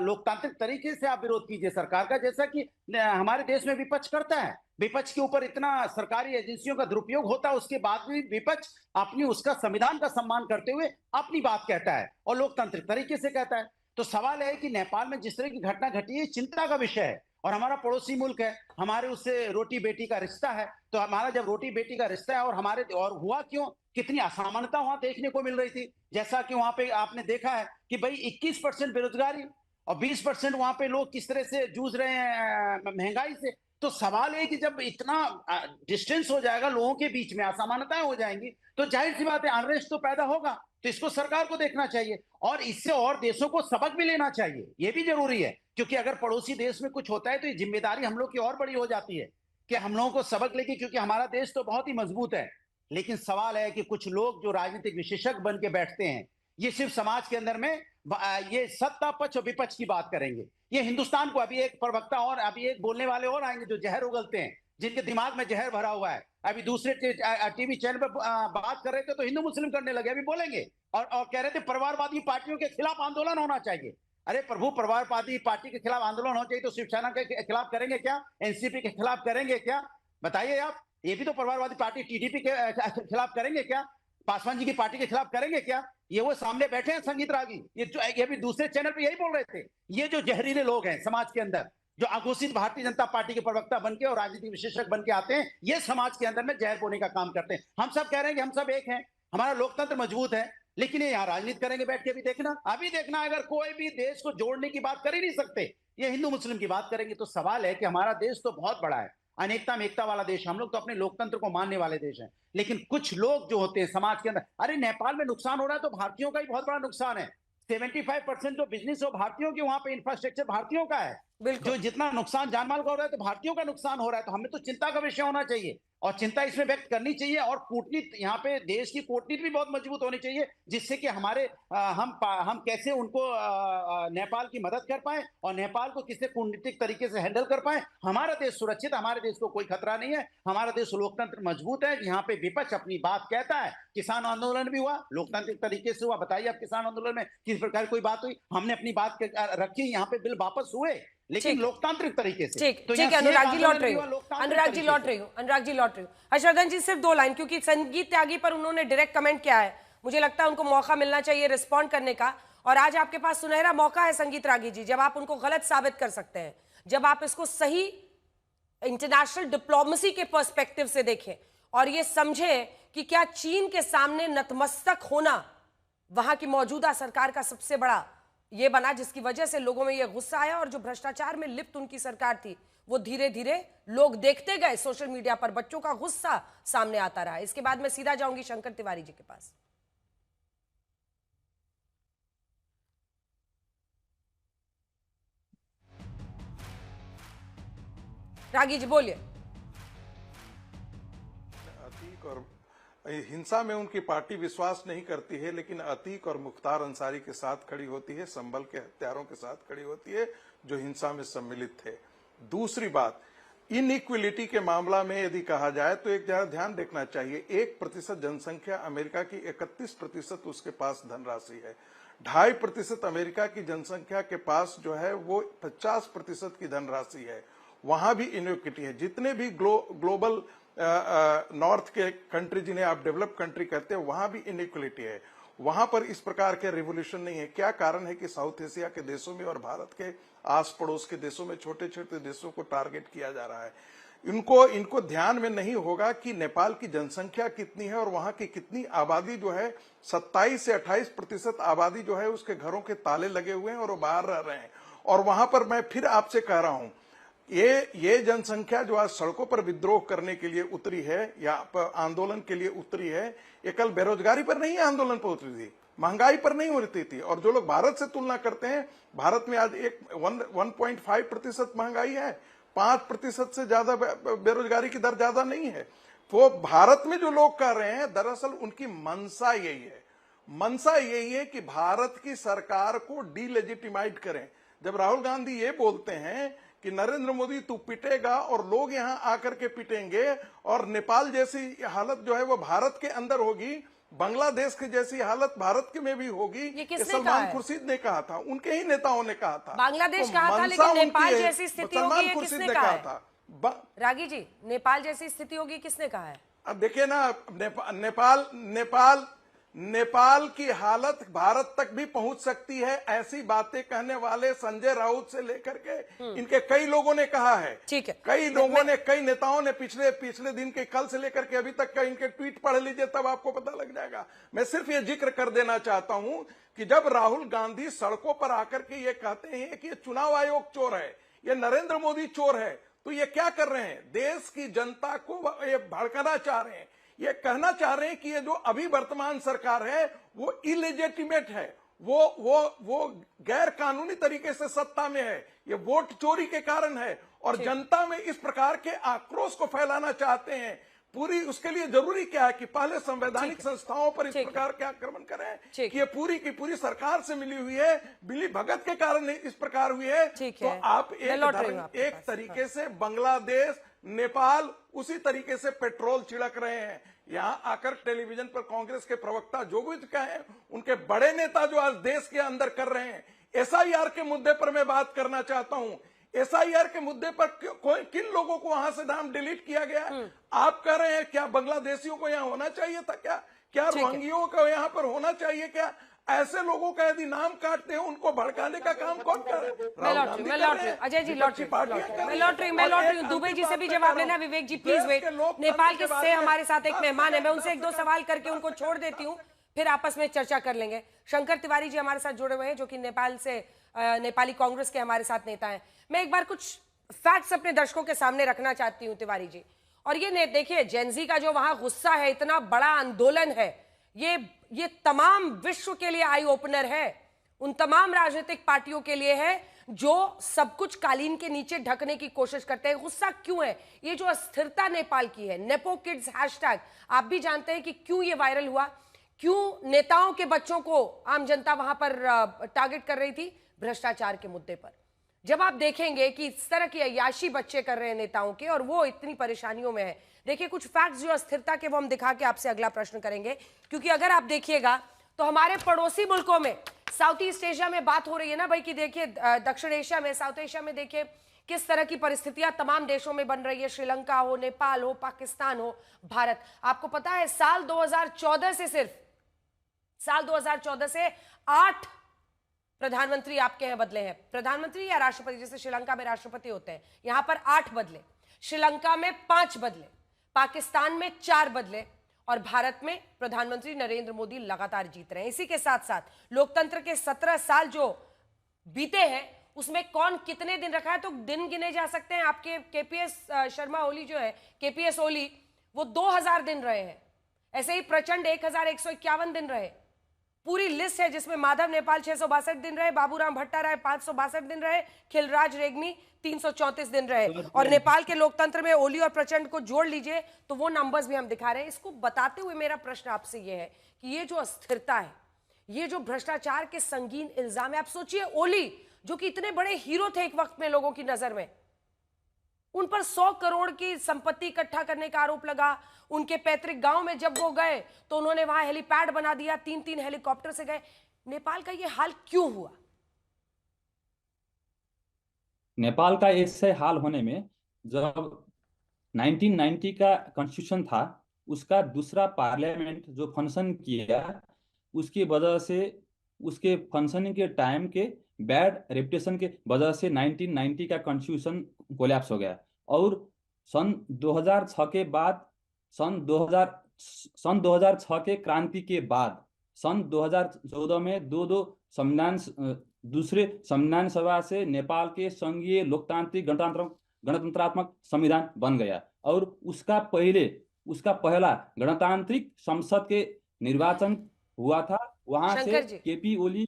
लोकतांत्रिक तरीके से आप विरोध कीजिए सरकार का, जैसा कि हमारे देश में विपक्ष करता है। विपक्ष के ऊपर इतना सरकारी एजेंसियों का दुरुपयोग होता है, उसके बाद भी विपक्ष अपनी उसका संविधान का सम्मान करते हुए अपनी बात कहता है और लोकतांत्रिक तरीके से कहता है। तो सवाल है कि नेपाल में जिस तरह की घटना घटी है, चिंता का विषय है और हमारा पड़ोसी मुल्क है, हमारे उससे रोटी बेटी का रिश्ता है। तो हमारा जब रोटी बेटी का रिश्ता है और हुआ क्यों, कितनी असमानता वहां देखने को मिल रही थी। जैसा कि वहां पे आपने देखा है कि भाई 21% बेरोजगारी और 20% वहां पे लोग किस तरह से जूझ रहे हैं महंगाई से। तो सवाल है कि जब इतना डिस्टेंस हो जाएगा, लोगों के बीच में असमानताएं हो जाएंगी, तो जाहिर सी बात है अनरेस्ट तो पैदा होगा। तो इसको सरकार को देखना चाहिए और इससे और देशों को सबक भी लेना चाहिए, ये भी जरूरी है। क्योंकि अगर पड़ोसी देश में कुछ होता है तो ये जिम्मेदारी हम लोग की और बड़ी हो जाती है कि हम लोगों को सबक लेके, क्योंकि हमारा देश तो बहुत ही मजबूत है। लेकिन सवाल है कि कुछ लोग जो राजनीतिक विशेषज्ञ बन के बैठते हैं, ये सिर्फ समाज के अंदर में ये सत्ता पक्ष और विपक्ष की बात करेंगे। ये हिंदुस्तान को, अभी एक प्रवक्ता और अभी एक बोलने वाले और आएंगे जो जहर उगलते हैं, जिनके दिमाग में जहर भरा हुआ है। अभी दूसरे टीवी चैनल पर बात कर रहे थे तो हिंदू मुस्लिम करने लगे, अभी बोलेंगे और कह रहे थे परिवारवादी पार्टियों के खिलाफ आंदोलन होना चाहिए। अरे प्रभु, परिवारवादी पार्टी के खिलाफ आंदोलन होना चाहिए तो शिवसेना के खिलाफ करेंगे क्या, एनसीपी के खिलाफ करेंगे क्या? बताइए आप, ये भी तो परिवारवादी पार्टी टीडीपी के खिलाफ करेंगे क्या? पासवान जी की पार्टी के खिलाफ करेंगे क्या? ये वो सामने बैठे हैं संगीत रागी, ये भी दूसरे चैनल पे यही बोल रहे थे। ये जो जहरीले लोग हैं समाज के अंदर, जो अघोषित भारतीय जनता पार्टी के प्रवक्ता बनके और राजनीतिक विशेषज्ञ बनके आते हैं, ये समाज के अंदर में जहर बोने का काम करते हैं। हम सब कह रहे हैं कि हम सब एक हैं, हमारा लोकतंत्र मजबूत है, लेकिन ये यहाँ राजनीति करेंगे बैठ के। अभी देखना अगर कोई भी देश को जोड़ने की बात कर ही नहीं सकते, ये हिंदू मुस्लिम की बात करेंगे। तो सवाल है कि हमारा देश तो बहुत बड़ा है, अनेकता में एकता वाला देश, हम लोग तो अपने लोकतंत्र को मानने वाले देश हैं। लेकिन कुछ लोग जो होते हैं समाज के अंदर, अरे नेपाल में नुकसान हो रहा है तो भारतीयों का ही बहुत बड़ा नुकसान है। 75% जो बिजनेस हो भारतीयों के, वहां पे इंफ्रास्ट्रक्चर भारतीयों का है। जो जितना नुकसान जानमाल का हो रहा है तो भारतीयों का नुकसान हो रहा है। तो हमें तो चिंता का विषय होना चाहिए और चिंता इसमें व्यक्त करनी चाहिए। और कूटनीति, यहाँ पे देश की कूटनीति भी बहुत मजबूत होनी चाहिए, जिससे कि हमारे हम कैसे उनको नेपाल की मदद कर पाए और नेपाल को किसी कूटनीतिक तरीके से हैंडल कर पाए। हमारा देश सुरक्षित, हमारे देश को कोई खतरा नहीं है, हमारा देश लोकतंत्र मजबूत है। यहाँ पे विपक्ष अपनी बात कहता है। किसान आंदोलन भी हुआ, लोकतांत्रिक तरीके से हुआ। बताइए आप, किसान आंदोलन में किस प्रकार कोई बात हुई? हमने अपनी बात रखी, यहाँ पे बिल वापस हुए, लेकिन लोकतांत्रिक तरीके से। ठीक है, अनुराग जी लौट रही हूँ, अनुराग जी लौट रही हूँ। हर्षवर्धन जी सिर्फ 2 लाइन, क्योंकि संगीत त्यागी पर उन्होंने डायरेक्ट कमेंट किया है, मुझे लगता है उनको मौका मिलना चाहिए रिस्पॉन्ड करने का। और आज आपके पास सुनहरा मौका है संगीत त्यागी जी, जब आप उनको गलत साबित कर सकते हैं, जब आप इसको सही इंटरनेशनल डिप्लोमेसी के पर्सपेक्टिव से देखें और ये समझें कि क्या चीन के सामने नतमस्तक होना वहां की मौजूदा सरकार का सबसे बड़ा ये बना, जिसकी वजह से लोगों में ये गुस्सा आया और जो भ्रष्टाचार में लिप्त उनकी सरकार थी वो धीरे धीरे लोग देखते गए सोशल मीडिया पर, बच्चों का गुस्सा सामने आता रहा। इसके बाद मैं सीधा जाऊंगी शंकर तिवारी जी के पास। रागी जी बोलिए। अतीक और हिंसा में उनकी पार्टी विश्वास नहीं करती है, लेकिन अतीक और मुख्तार अंसारी के साथ खड़ी होती है, संभल के हत्यारों के साथ खड़ी होती है जो हिंसा में सम्मिलित थे। दूसरी बात, इनइक्वलिटी के मामला में यदि कहा जाए तो एक जरा ध्यान देखना चाहिए। 1% जनसंख्या अमेरिका की, 31% उसके पास धनराशि है। 2.5% अमेरिका की जनसंख्या के पास जो है वो 50% की धनराशि है। वहां भी इनइक्विटी है। जितने भी ग्लोबल नॉर्थ के कंट्री जिन्हें आप डेवलप कंट्री कहते हैं, वहां भी इनइक्वलिटी है। वहां पर इस प्रकार के रिवोल्यूशन नहीं है। क्या कारण है कि साउथ एशिया के देशों में और भारत के आस पड़ोस के देशों में छोटे छोटे देशों को टारगेट किया जा रहा है? इनको ध्यान में नहीं होगा कि नेपाल की जनसंख्या कितनी है और वहां की कितनी आबादी जो है 27 से 28% आबादी जो है उसके घरों के ताले लगे हुए हैं और वो बाहर रह रहे हैं। और वहां पर मैं फिर आपसे कह रहा हूं, ये जनसंख्या जो आज सड़कों पर विद्रोह करने के लिए उतरी है या आंदोलन के लिए उतरी है, ये कल बेरोजगारी पर नहीं आंदोलन पर उतरी थी, महंगाई पर नहीं उतरी थी। और जो लोग भारत से तुलना करते हैं, भारत में आज 1.5% महंगाई है, 5% से ज्यादा बेरोजगारी की दर ज्यादा नहीं है। वो भारत में जो लोग कर रहे हैं, दरअसल उनकी मंशा यही है, मंशा यही है कि भारत की सरकार को डीलेजिटिमाइज करें। जब राहुल गांधी ये बोलते हैं कि नरेंद्र मोदी तू पिटेगा और लोग यहां आकर के पिटेंगे और नेपाल जैसी हालत जो है वो भारत के अंदर होगी, बांग्लादेश की जैसी हालत भारत के में भी होगी, ये सलमान खुर्शीद ने कहा था, उनके ही नेताओं ने कहा था। बांग्लादेश तो कहा था, लेकिन नेपाल जैसी स्थिति होगी ये किसने कहा था? रागी जी, नेपाल जैसी स्थिति होगी किसने कहा है? अब देखिए ना, नेपाल की हालत भारत तक भी पहुंच सकती है, ऐसी बातें कहने वाले संजय राउत से लेकर के इनके कई लोगों ने कहा है। ठीक है, कई लोगों ने, कई नेताओं ने पिछले दिन के, कल से लेकर के अभी तक का इनके ट्वीट पढ़ लीजिए, तब आपको पता लग जाएगा। मैं सिर्फ ये जिक्र कर देना चाहता हूं कि जब राहुल गांधी सड़कों पर आकर के ये कहते हैं कि ये चुनाव आयोग चोर है, ये नरेंद्र मोदी चोर है, तो ये क्या कर रहे हैं? देश की जनता को ये भड़काना चाह रहे हैं, ये कहना चाह रहे हैं कि ये जो अभी वर्तमान सरकार है वो इलेजिटिमेट है, वो गैर कानूनी तरीके से सत्ता में है, ये वोट चोरी के कारण है और जनता में इस प्रकार के आक्रोश को फैलाना चाहते हैं। पूरी उसके लिए जरूरी क्या है कि पहले संवैधानिक संस्थाओं पर इस प्रकार के आक्रमण करें कि ये पूरी की पूरी सरकार से मिली हुई है, मिली भगत के कारण इस प्रकार हुई है। तो आप एक तरीके से बांग्लादेश, नेपाल उसी तरीके से पेट्रोल छिड़क रहे हैं। यहां आकर टेलीविजन पर कांग्रेस के प्रवक्ता जो भी कहे, उनके बड़े नेता जो आज देश के अंदर कर रहे हैं, एसआईआर के मुद्दे पर मैं बात करना चाहता हूं। एसआईआर के मुद्दे पर किन लोगों को वहां से नाम डिलीट किया गया? आप कह रहे हैं क्या बांग्लादेशियों को यहाँ होना चाहिए था? क्या रोहिंग्याओं का यहाँ पर होना चाहिए? क्या ऐसे लोगों का यदि नाम काटते हैं उनको भड़काने का काम कौन कर रहे हैं? मैं लौट रही हूँ अजय जी, मैं लौट रही हूँ दुबे जी से भी जवाब लेना। विवेक जी प्लीज वेट। नेपाल के से हमारे साथ एक मेहमान है, मैं उनसे एक दो सवाल करके उनको छोड़ देती हूँ, फिर आपस में चर्चा कर लेंगे। शंकर तिवारी जी हमारे साथ जुड़े हुए हैं, जो कि नेपाल से नेपाली कांग्रेस के हमारे साथ नेता हैं। मैं एक बार कुछ फैक्ट्स अपने दर्शकों के सामने रखना चाहती हूँ तिवारी जी। और ये देखिए, जेनजी का जो वहां गुस्सा है, इतना बड़ा आंदोलन है, ये तमाम विश्व के लिए आई ओपनर है, उन तमाम राजनीतिक पार्टियों के लिए है जो सब कुछ कालीन के नीचे ढकने की कोशिश करते हैं। गुस्सा क्यों है? ये जो अस्थिरता नेपाल की है, नेपो किड्स हैशटैग, आप भी जानते हैं कि क्यों ये वायरल हुआ, क्यों नेताओं के बच्चों को आम जनता वहां पर टारगेट कर रही थी? भ्रष्टाचार के मुद्दे पर। जब आप देखेंगे कि इस तरह की अय्याशी बच्चे कर रहे हैं नेताओं के और वो इतनी परेशानियों में है, देखिए कुछ फैक्ट्स जो अस्थिरता के वो हम दिखा के आपसे अगला प्रश्न करेंगे। क्योंकि अगर आप देखिएगा तो हमारे पड़ोसी मुल्कों में, साउथ ईस्ट एशिया में बात हो रही है ना भाई, कि देखिए दक्षिण एशिया में, साउथ एशिया में देखिए किस तरह की परिस्थितियां तमाम देशों में बन रही है, श्रीलंका हो, नेपाल हो, पाकिस्तान हो, भारत। आपको पता है साल 2014 से, सिर्फ साल 2014 से 8 प्रधानमंत्री आपके यहाँ बदले हैं। प्रधानमंत्री या राष्ट्रपति, जैसे श्रीलंका में राष्ट्रपति होते हैं, यहां पर 8 बदले, श्रीलंका में 5 बदले, पाकिस्तान में 4 बदले और भारत में प्रधानमंत्री नरेंद्र मोदी लगातार जीत रहे हैं। इसी के साथ साथ लोकतंत्र के 17 साल जो बीते हैं उसमें कौन कितने दिन रखा है, तो दिन गिने जा सकते हैं। आपके केपीएस शर्मा ओली जो है, केपीएस ओली, वो 2000 दिन रहे हैं। ऐसे ही प्रचंड 1151 दिन रहे। पूरी लिस्ट है जिसमें माधव नेपाल 662 दिन रहे, बाबूराम भट्टाराय 562 दिन रहे, खिलराज रेग्मी 334 दिन रहे। और नेपाल के लोकतंत्र में ओली और प्रचंड को जोड़ लीजिए तो वो नंबर्स भी हम दिखा रहे हैं। इसको बताते हुए मेरा प्रश्न आपसे ये है कि ये जो अस्थिरता है, ये जो भ्रष्टाचार के संगीन इल्जाम है, आप सोचिए ओली जो कि इतने बड़े हीरो थे एक वक्त में लोगों की नजर में, उन पर 100 करोड़ की संपत्ति इकट्ठा करने का आरोप लगा। उनके पैतृक गांव में जब वो गए तो उन्होंने वहां हेलीपैड बना दिया, 3-3 हेलीकॉप्टर से गए। नेपाल का ये हाल क्यों हुआ? नेपाल का ऐसे हाल होने में, जब 1990 का कॉन्स्टिट्यूशन था, उसका दूसरा पार्लियामेंट जो फंक्शन किया, उसकी वजह से, उसके फंक्शनिंग के टाइम के बैड रेपुटेशन के वजह से 1990 का कॉन्स्टिट्यूशन कोलैप्स हो गया। और सन 2006 के बाद सन 2006 के क्रांति के बाद सन 2014 में दूसरे संविधान सभा से नेपाल के संघीय लोकतांत्रिक गणतंत्रात्मक संविधान बन गया और उसका पहला गणतांत्रिक संसद के निर्वाचन हुआ था। वहां से केपी ओली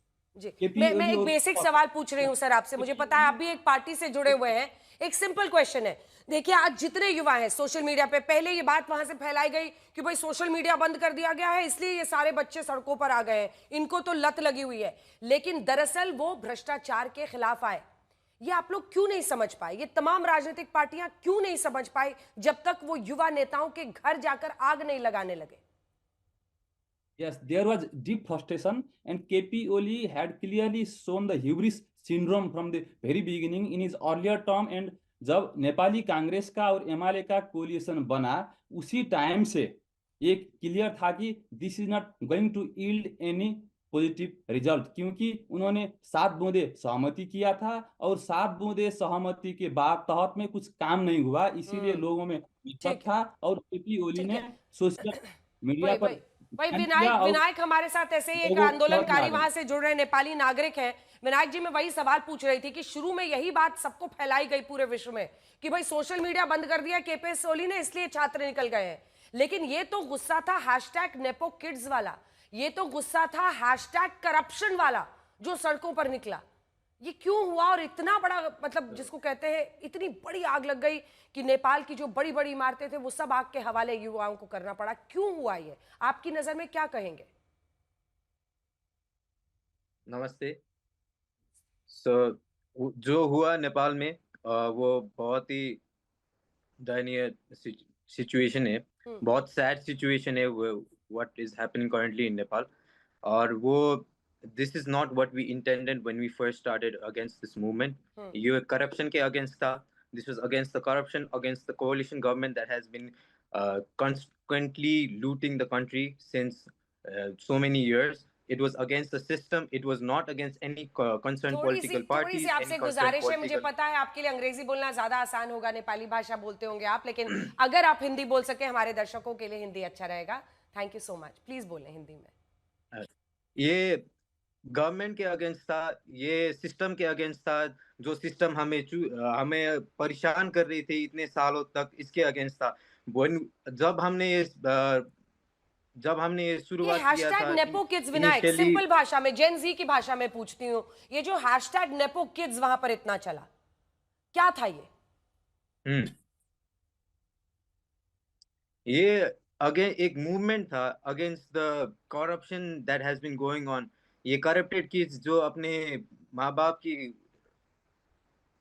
मैं एक बेसिक सवाल पूछ रही हूँ सर आपसे, मुझे पता है आप भी एक पार्टी से जुड़े हुए हैं। एक सिंपल क्वेश्चन है, देखिए आज जितने युवा हैं सोशल मीडिया पे, पहले ये बात वहां से फैलाई गई कि भाई सोशल मीडिया बंद कर दिया गया है इसलिए ये सारे बच्चे सड़कों पर आ गए हैं, इनको तो लत लगी हुई है, लेकिन दरअसल वो भ्रष्टाचार के खिलाफ आए। ये आप लोग क्यों नहीं समझ पाए, ये तमाम राजनीतिक पार्टियां क्यों नहीं समझ पाई जब तक वो युवा नेताओं के घर जाकर आग नहीं लगाने लगे? Yes, there was deep frustration and KP Oli had clearly shown the hubris syndrome from the very beginning in his earlier term, and जब नेपाली कांग्रेस का और एमआरए का कोलिएशन बना उसी टाइम से ये क्लियर था कि this is not going to yield any positive result, क्योंकि उन्होंने 7 बूंदे सहमति किया था और 7 बूंदे सहमति के बाद तहत में कुछ काम नहीं हुआ, इसीलिए लोगों में विश्वास था और केपी ओली ने सोशल मीडिया पर भाई विनायक हमारे साथ ऐसे ही एक आंदोलनकारी वहां से जुड़ रहे नेपाली नागरिक हैं। विनायक जी, मैं वही सवाल पूछ रही थी कि शुरू में यही बात सबको फैलाई गई पूरे विश्व में कि भाई सोशल मीडिया बंद कर दिया केपी ओली ने इसलिए छात्र निकल गए हैं, लेकिन ये तो गुस्सा था #नेपो किड्स वाला, ये तो गुस्सा था #करप्शन वाला जो सड़कों पर निकला। ये क्यों हुआ और इतना बड़ा, मतलब जिसको कहते हैं इतनी बड़ी आग लग गई कि नेपाल की जो बड़ी बड़ी इमारतें थे वो सब आग के हवाले युवाओं को करना पड़ा, क्यों हुआ ये? आपकी नजर में क्या कहेंगे? नमस्ते। जो हुआ नेपाल में वो बहुत ही दयनीय सिचुएशन है, बहुत सैड सिचुएशन है what is happening currently in Nepal, और वो this is not what we intended when we first started against this movement. You corruption ke against tha. This was against the corruption, against the coalition government that has been consequently looting the country since so many years. It was against the system. It was not against any concerned political parties. थोड़ी सी आपसे गुजारिश है, मुझे पता है आपके लिए अंग्रेजी बोलना ज्यादा आसान होगा, नेपाली भाषा बोलते होंगे आप, लेकिन अगर आप हिंदी बोल सके हमारे दर्शकों के लिए हिंदी अच्छा रहेगा। Thank you so much, please बोलें हिंदी में। ये गवर्नमेंट के अगेंस्ट था, ये सिस्टम के अगेंस्ट था, जो सिस्टम हमें परेशान कर रही थी इतने सालों तक, इसके अगेंस्ट था। जब हमने ये शुरुआत किया था नेपो किड्स, विनायक सिंपल भाषा में, जेन जी की भाषा में पूछती हूँ, ये जो #नेपो किड्स वहां पर इतना चला, क्या था ये अगेन एक मूवमेंट था against the corruption that has been going on. ये करप्टेड किड्स जो अपने माँ बाप की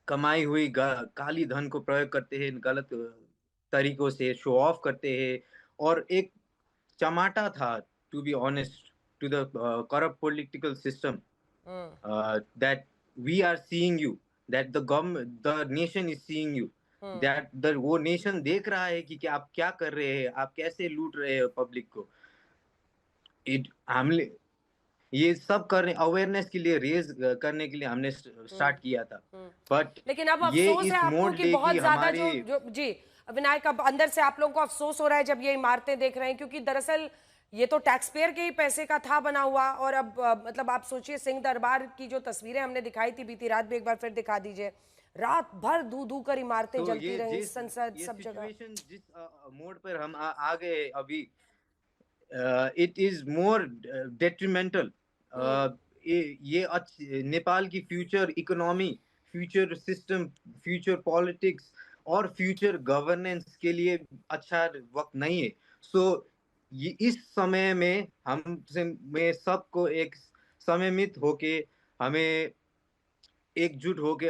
कमाई हुई काली धन को प्रयोग करते हैं, गलत तरीकों से शो ऑफ करते हैं, और एक चमाटा था, to be honest, to the corrupt political system that we are seeing you, that the nation is seeing you, that वो नेशन देख रहा है कि आप क्या कर रहे हैं, आप कैसे लूट रहे हैं पब्लिक को। हमने ये सब करने, अवेयरनेस के लिए, रेज करने के लिए हमने स्टार्ट किया था, बट लेकिन अब अफसोस है आपको कि बहुत ज्यादा जो जी विनायक, अब अंदर से आप लोगों को अफसोस हो रहा है जब ये इमारतें देख रहे हैं, क्योंकि दरअसल ये तो टैक्स पेयर के ही पैसे का था बना हुआ, और अब मतलब आप सोचिए सिंह दरबार की जो तस्वीरें हमने दिखाई थी बीती रात भी, एक बार फिर दिखा दीजिए, रात भर धू कर इमारतें जलती रही, संसद सब जगह। जिस मोड पर हम आ गए अभी, इट इज मोर डेट्रीमेंटल। ये नेपाल की future economy, future system, future politics और फ्यूचर गवर्नेंस के लिए अच्छा वक्त नहीं है। सो ये इस समय में में सबको एक सममित होके, हमें एकजुट होके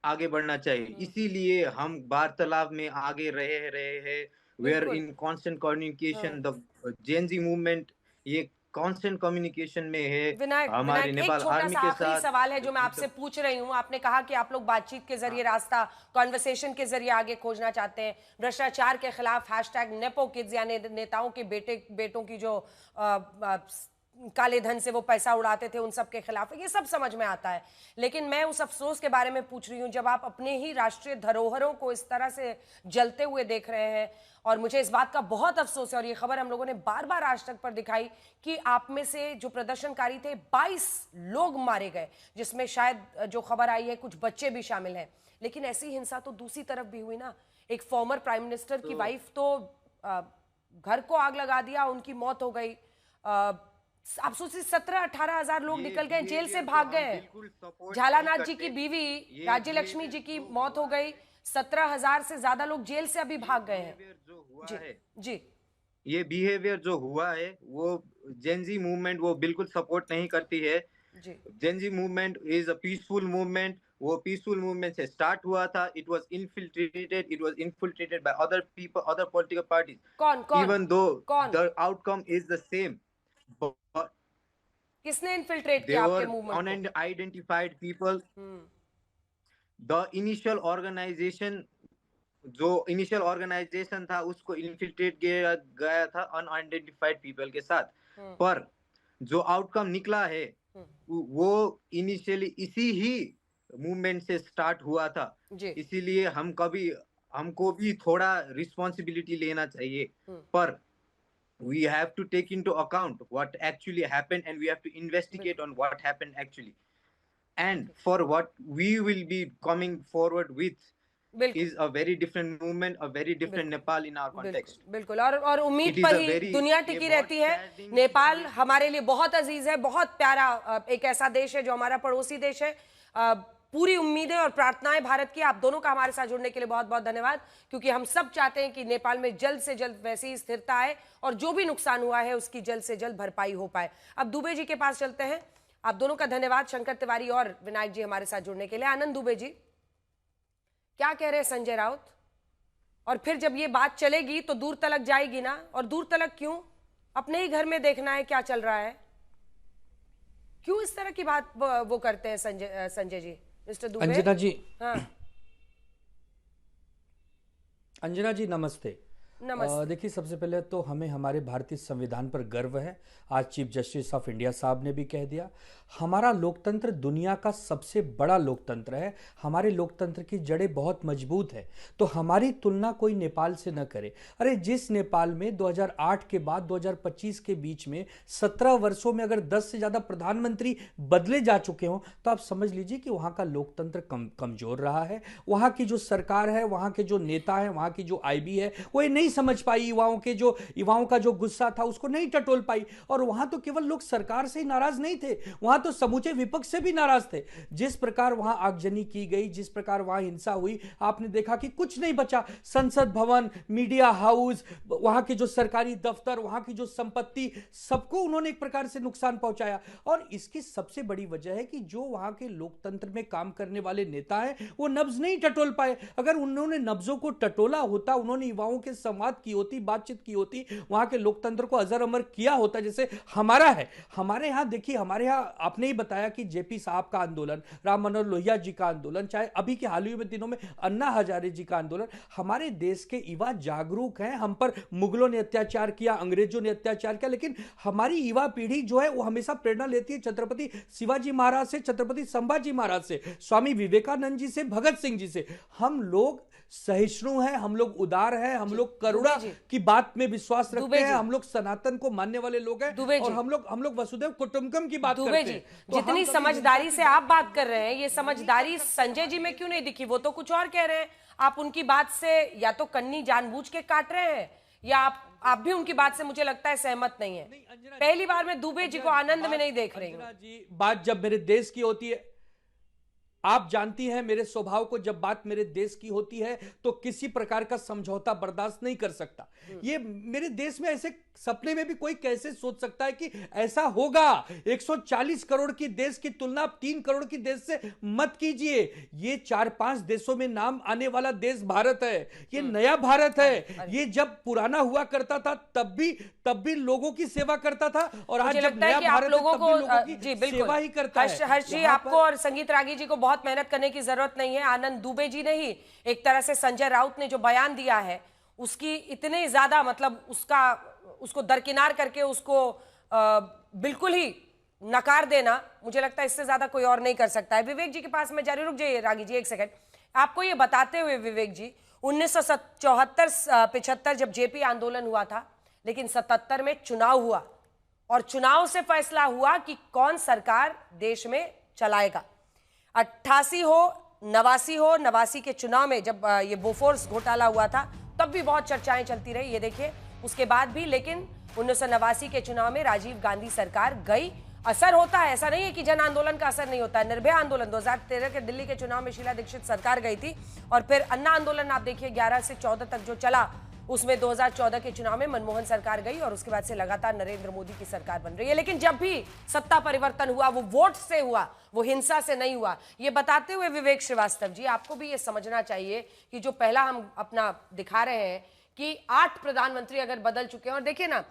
आगे बढ़ना चाहिए। इसीलिए हम वार्तालाप में आगे रहे हैं। We are in constant communication. The Gen Z movement ये कांस्टेंट कम्युनिकेशन में है हमारे नेपाल आर्मी के साथ। सवाल है जो मैं आपसे पूछ रही हूँ, आपने कहा कि आप लोग बातचीत के जरिए रास्ता, कॉन्वर्सेशन के जरिए आगे खोजना चाहते हैं, भ्रष्टाचार के खिलाफ #नेपो किड्स यानी नेताओं के बेटों की जो काले धन से वो पैसा उड़ाते थे, उन सब के खिलाफ, ये सब समझ में आता है। लेकिन मैं उस अफसोस के बारे में पूछ रही हूँ जब आप अपने ही राष्ट्रीय धरोहरों को इस तरह से जलते हुए देख रहे हैं। और मुझे इस बात का बहुत अफसोस है, और ये खबर हम लोगों ने बार बार आज तक पर दिखाई कि आप में से जो प्रदर्शनकारी थे 22 लोग मारे गए, जिसमें शायद जो खबर आई है कुछ बच्चे भी शामिल हैं। लेकिन ऐसी हिंसा तो दूसरी तरफ भी हुई ना। एक फॉर्मर प्राइम मिनिस्टर की वाइफ तो घर को आग लगा दिया, उनकी मौत हो गई। आप सोचिए 17-18 हजार लोग निकल गए, जेल से भाग गए। झालानाथ जी की बीवी राज्य लक्ष्मी जी की मौत हो गई, 17,000 से ज्यादा लोग जेल से अभी भाग गए हैं। जी, ये बिहेवियर जो हुआ है वो जेनजी मूवमेंट वो बिल्कुल सपोर्ट नहीं करती है। Gen Z movement is a peaceful movement. वो पीसफुल मूवमेंट से स्टार्ट हुआ था। It was infiltrated by other people, other political parties. कौन even though the outcome is the same. किसने इन्फिल्ट्रेट किया आपके मूवमेंट को? Unidentified people. The initial organisation, जो इनिशियल ऑर्गेनाइजेशन था उसको इन्फिल्ट्रेट किया गया था अनआइडेंटिफाइड पीपल के साथ। पर जो आउटकम निकला है वो इनिशियली इसी ही मूवमेंट से स्टार्ट हुआ था। इसीलिए हमको भी थोड़ा रिस्पॉन्सिबिलिटी लेना चाहिए। पर we have to take into account what actually happened, and we have to investigate on what happened actually, and for what we will be coming forward with is a very different movement, a very different Nepal in our context. बिल्कुल। और उम्मीद पर ही दुनिया टिकी रहती है। नेपाल हमारे लिए बहुत अजीज है, बहुत प्यारा एक ऐसा देश है जो हमारा पड़ोसी देश है। पूरी उम्मीदें और प्रार्थनाएं भारत की। आप दोनों का हमारे साथ जुड़ने के लिए बहुत बहुत धन्यवाद, क्योंकि हम सब चाहते हैं कि नेपाल में जल्द से जल्द वैसी ही स्थिरता आए और जो भी नुकसान हुआ है उसकी जल्द से जल्द भरपाई हो पाए। अब दुबे जी के पास चलते हैं। आप दोनों का धन्यवाद, शंकर तिवारी और विनायक जी, हमारे साथ जुड़ने के लिए। आनंद दुबे जी, क्या कह रहे हैं संजय राउत? और फिर जब ये बात चलेगी तो दूर तलक जाएगी ना, और दूर तलक क्यों? अपने ही घर में देखना है क्या चल रहा है। क्यों इस तरह की बात वो करते हैं संजय जी? मिस्टर दुबे। अंजना जी, हाँ। अंजना जी नमस्ते। देखिए, सबसे पहले तो हमें हमारे भारतीय संविधान पर गर्व है। आज चीफ जस्टिस ऑफ इंडिया साहब ने भी कह दिया, हमारा लोकतंत्र दुनिया का सबसे बड़ा लोकतंत्र है। हमारे लोकतंत्र की जड़ें बहुत मजबूत है, तो हमारी तुलना कोई नेपाल से न करे। अरे जिस नेपाल में 2008 के बाद 2025 के बीच में 17 वर्षों में अगर 10 से ज़्यादा प्रधानमंत्री बदले जा चुके हों, तो आप समझ लीजिए कि वहाँ का लोकतंत्र कमजोर रहा है। वहाँ की जो सरकार है, वहाँ के जो नेता हैं, वहाँ की जो IB है, वो ये नहीं समझ पाई, युवाओं का जो गुस्सा था उसको नहीं टटोल पाई। और वहां तो केवल लोग सरकार से ही नाराज नहीं थे, वहां तो समूचे विपक्ष से भी नाराज थे। जिस प्रकार वहां आगजनी की गई, जिस प्रकार वहां हिंसा हुई, आपने देखा कि कुछ नहीं बचा। संसद भवन, मीडिया हाउस, वहां के जो सरकारी दफ्तर, वहां की जो संपत्ति, सबको उन्होंने एक प्रकार से नुकसान पहुंचाया। और इसकी सबसे बड़ी वजह है कि जो वहां के लोकतंत्र में काम करने वाले नेता हैं, वो नब्ज नहीं टटोल पाए। अगर उन्होंने नब्जों को टटोला होता, उन्होंने युवाओं के संवाद की होती, बातचीत की होती, वहां के लोकतंत्र को अजर अमर किया होता, जैसे हमारा है। हमारे यहां देखिए, हमारे यहां आपने ही बताया कि JP साहब का आंदोलन, राम मनोहर लोहिया जी का आंदोलन, चाहे अभी के हाल ही में दिनों में अन्ना हजारे जी का आंदोलन, हमारे देश के युवा जागरूक हैं। हम पर मुगलों ने अत्याचार किया, अंग्रेजों ने अत्याचार किया, लेकिन हमारी युवा पीढ़ी जो है वो हमेशा प्रेरणा लेती है छत्रपति शिवाजी महाराज से, छत्रपति संभाजी महाराज से, स्वामी विवेकानंद जी से, भगत सिंह जी से। हम लोग सहिष्णु हैं, हम लोग उदार हैं, हम लोग करुणा की बात में विश्वास रखते हैं, हम लोग सनातन को मानने वाले लोग हैं, और हम लोग वसुधैव कुटुंबकम की बात करते हैं। तो जितनी समझदारी से आप बात कर रहे हैं, ये समझदारी संजय जी में क्यों नहीं दिखी? वो तो कुछ और कह रहे हैं। आप उनकी बात से या तो कन्नी जानबूझ के काट रहे हैं, या आप भी उनकी बात से मुझे लगता है सहमत नहीं है। पहली बार मैं दुबे जी को आनंद में नहीं देख रही हूँ। बात जब मेरे देश की होती है, आप जानती हैं मेरे स्वभाव को, जब बात मेरे देश की होती है तो किसी प्रकार का समझौता बर्दाश्त नहीं कर सकता। ये मेरे देश में ऐसे सपने में भी कोई कैसे सोच सकता है कि ऐसा होगा? 140 करोड़ की देश की तुलना 3 करोड़ की देश से मत कीजिए। ये 4-5 देशों में नाम आने वाला देश भारत है। ये नया भारत है। ये जब पुराना हुआ करता था तब भी लोगों की सेवा करता था, और आज जब नया भारत लोगों को सेवा ही करता है। हर्ष जी, आपको और संगीत रागी जी को बहुत मेहनत करने की जरूरत नहीं है। आनंद दुबे जी ने ही एक तरह से संजय राउत ने जो बयान दिया है उसकी इतने ज्यादा मतलब उसको दरकिनार करके उसको बिल्कुल ही नकार देना, मुझे लगता है इससे ज्यादा कोई और नहीं कर सकता है। विवेक जी के पास में जारी, रुक जाइए रागी जी एक सेकंड। आपको ये बताते हुए विवेक जी, 1974-75 जब जेपी आंदोलन हुआ था, लेकिन 77 में चुनाव हुआ और चुनाव से फैसला हुआ कि कौन सरकार देश में चलाएगा। 88 हो 89 के चुनाव में जब ये बोफोर्स घोटाला हुआ था, तब भी बहुत चर्चाएं चलती रही, ये देखिए उसके बाद भी। लेकिन 1989 के चुनाव में राजीव गांधी सरकार गई। असर होता है, ऐसा नहीं है कि जन आंदोलन का असर नहीं होता है। निर्भया आंदोलन 2013 के दिल्ली के चुनाव में शीला दीक्षित सरकार गई थी, और फिर अन्ना आंदोलन आप देखिए 11 से 14 तक जो चला, उसमें 2014 के चुनाव में मनमोहन सरकार गई और उसके बाद से लगातार नरेंद्र मोदी की सरकार बन रही है। लेकिन जब भी सत्ता परिवर्तन हुआ वो वोट से हुआ, वो हिंसा से नहीं हुआ। ये बताते हुए विवेक श्रीवास्तव जी, आपको भी ये समझना चाहिए कि जो पहला हम अपना दिखा रहे हैं कि 8 प्रधानमंत्री अगर बदल चुके हैं, और देखिए ना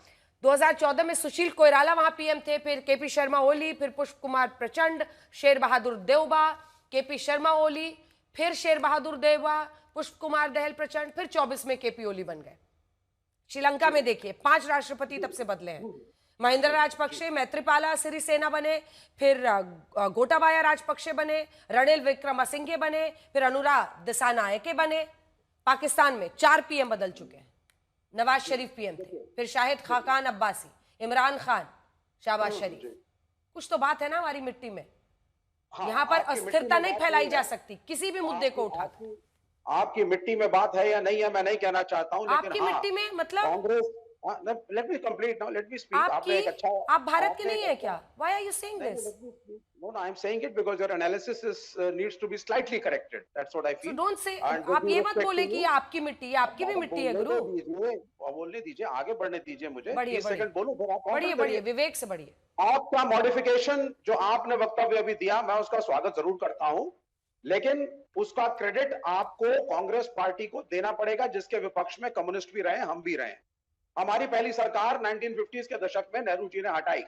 2014 में सुशील कोइराला वहां पीएम थे, फिर केपी शर्मा ओली, फिर पुष्प कुमार प्रचंड, शेर बहादुर देवबा, केपी शर्मा ओली, फिर शेर बहादुर देवबा, पुष्प कुमार दहल प्रचंड, फिर 24 में केपी ओली बन गए। श्रीलंका में देखिए 5 राष्ट्रपति तब से बदले हैं। महिंद्रा राजपक्षे, मैत्रीपाला सिरिसेना बने, फिर गोटाबाया राजपक्षे बने, रणिल विक्रमसिंघे बने, फिर अनुराग दिसानायके बने। पाकिस्तान में 4 पीएम बदल चुके हैं। नवाज शरीफ पीएम थे, फिर शाहिद खाकान अब्बासी, इमरान खान, शहबाज शरीफ। कुछ तो बात है ना हमारी मिट्टी में। यहाँ पर अस्थिरता नहीं फैलाई जा सकती किसी भी मुद्दे को उठाकर। आपकी मिट्टी में बात है या नहीं है मैं नहीं कहना चाहता हूँ, लेकिन आपकी मिट्टी में मतलब Congress, let me complete now, let me speak. आपने एक अच्छा, आप भारत के नहीं है क्या? Why are you saying this? No I am saying it because your analysis needs to be slightly corrected, that's what I feel. So don't say, आप ये मत बोले कि आपकी मिट्टी, आपकी भी मिट्टी है गुरु। बोलने दीजिए, आगे बढ़ने दीजिए मुझे। बढ़िए 30 सेकंड बोलूं फिर आप बढ़िए विवेक से बढ़िए। आपका मॉडिफिकेशन जो आपने वक्तव्य अभी दिया, मैं उसका स्वागत जरूर करता हूं, लेकिन उसका क्रेडिट आपको कांग्रेस पार्टी को देना पड़ेगा, जिसके विपक्ष में कम्युनिस्ट भी रहे, हम भी रहे। हमारी पहली सरकार 1950s के दशक में नेहरू जी ने हटाई,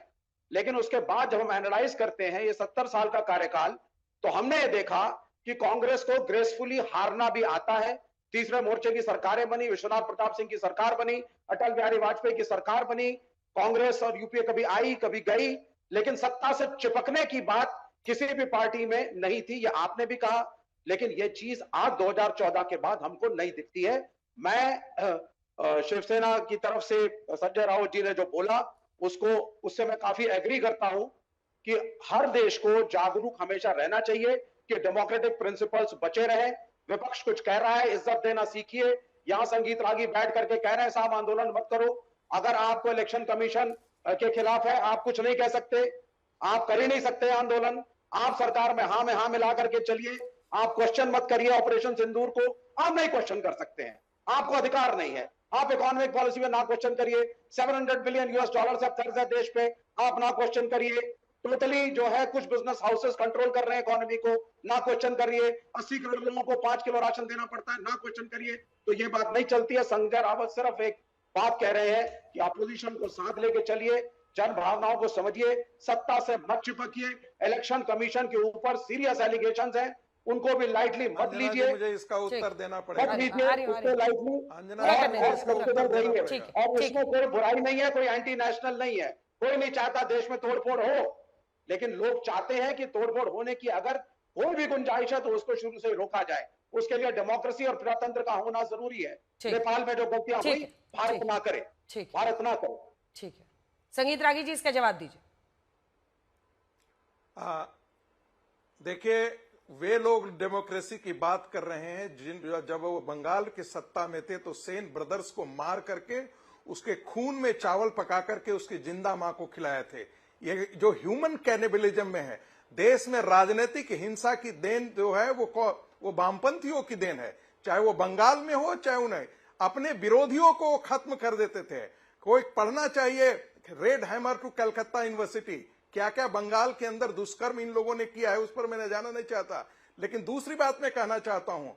लेकिन उसके बाद जब हम एनालाइज करते हैं ये 70 साल का कार्यकाल, तो हमने ये देखा कि कांग्रेस को ग्रेसफुली हारना भी आता है। तीसरे मोर्चे की सरकारें बनी, विश्वनाथ प्रताप सिंह की सरकार बनी, अटल बिहारी वाजपेयी की सरकार बनी, कांग्रेस और यूपीए कभी आई कभी गई, लेकिन सत्ता से चिपकने की बात किसी भी पार्टी में नहीं थी, ये आपने भी कहा। लेकिन ये चीज आज 2014 के बाद हमको नहीं दिखती है। मैं शिवसेना की तरफ से संजय राउत जी ने जो बोला उससे मैं काफी एग्री करता हूं कि हर देश को जागरूक हमेशा रहना चाहिए कि डेमोक्रेटिक प्रिंसिपल्स बचे रहे। विपक्ष कुछ कह रहा है, इज्जत देना सीखिए। यहां संगीत रागी बैठ करके कह रहे हैं साहब आंदोलन मत करो। अगर आपको इलेक्शन कमीशन के खिलाफ है, आप कुछ नहीं कह सकते, आप कर ही नहीं सकते आंदोलन। आप सरकार में हाँ मिला करके चलिए, आप क्वेश्चन मत करिए ऑपरेशन सिंदूर को, आप नहीं क्वेश्चन कर सकते हैं, आपको अधिकार नहीं है। आप इकोनॉमिक पॉलिसी में ना क्वेश्चन करिए। $700 बिलियन से कर्ज है देश पे, आप ना क्वेश्चन करिए। टोटली जो है कुछ बिजनेस हाउसेस कंट्रोल कर रहे हैं इकोनॉमी को, ना क्वेश्चन करिए। 80 करोड़ लोगों को 5 किलो राशन देना पड़ता है, ना क्वेश्चन करिए। तो ये बात नहीं चलती है। संजय रावत सिर्फ एक बात कह रहे हैं कि अपोजिशन को साथ लेके चलिए, जन भावनाओं को समझिए, सत्ता से मत चिपकिए। इलेक्शन कमीशन के ऊपर सीरियस एलिगेशंस हैं, उनको भी लाइटली मत लीजिए। मुझे इसका उत्तर देना पड़ेगा। मत लीजिए उसको लाइटली, और उसमें कोई बुराई नहीं है, कोई एंटी नेशनल नहीं है। कोई नहीं चाहता देश में तोड़फोड़ हो, लेकिन लोग चाहते हैं कि तोड़फोड़ होने की अगर कोई भी गुंजाइश है तो उसको शुरू से रोका जाए। उसके लिए डेमोक्रेसी और प्रजातंत्र का होना जरूरी है। नेपाल में जो गलतियां हुई, भारत ना करे, भारत ना करे। ठीक है, संगीत रागी जी इसका जवाब दीजिए। देखिए, वे लोग डेमोक्रेसी की बात कर रहे हैं जब वो बंगाल की सत्ता में थे तो सेन ब्रदर्स को मार करके उसके खून में चावल पका करके उसकी जिंदा मां को खिलाए थे। ये जो ह्यूमन कैनिबलिज्म में है, देश में राजनीतिक हिंसा की देन जो है वो वामपंथियों की देन है। चाहे वो बंगाल में हो, चाहे उन्हें अपने विरोधियों को खत्म कर देते थे। कोई पढ़ना चाहिए red hammer to Calcutta university, क्या क्या बंगाल के अंदर दुष्कर्म इन लोगों ने किया है, उस पर मैंने जाना नहीं चाहता। लेकिन दूसरी बात मैं कहना चाहता हूं,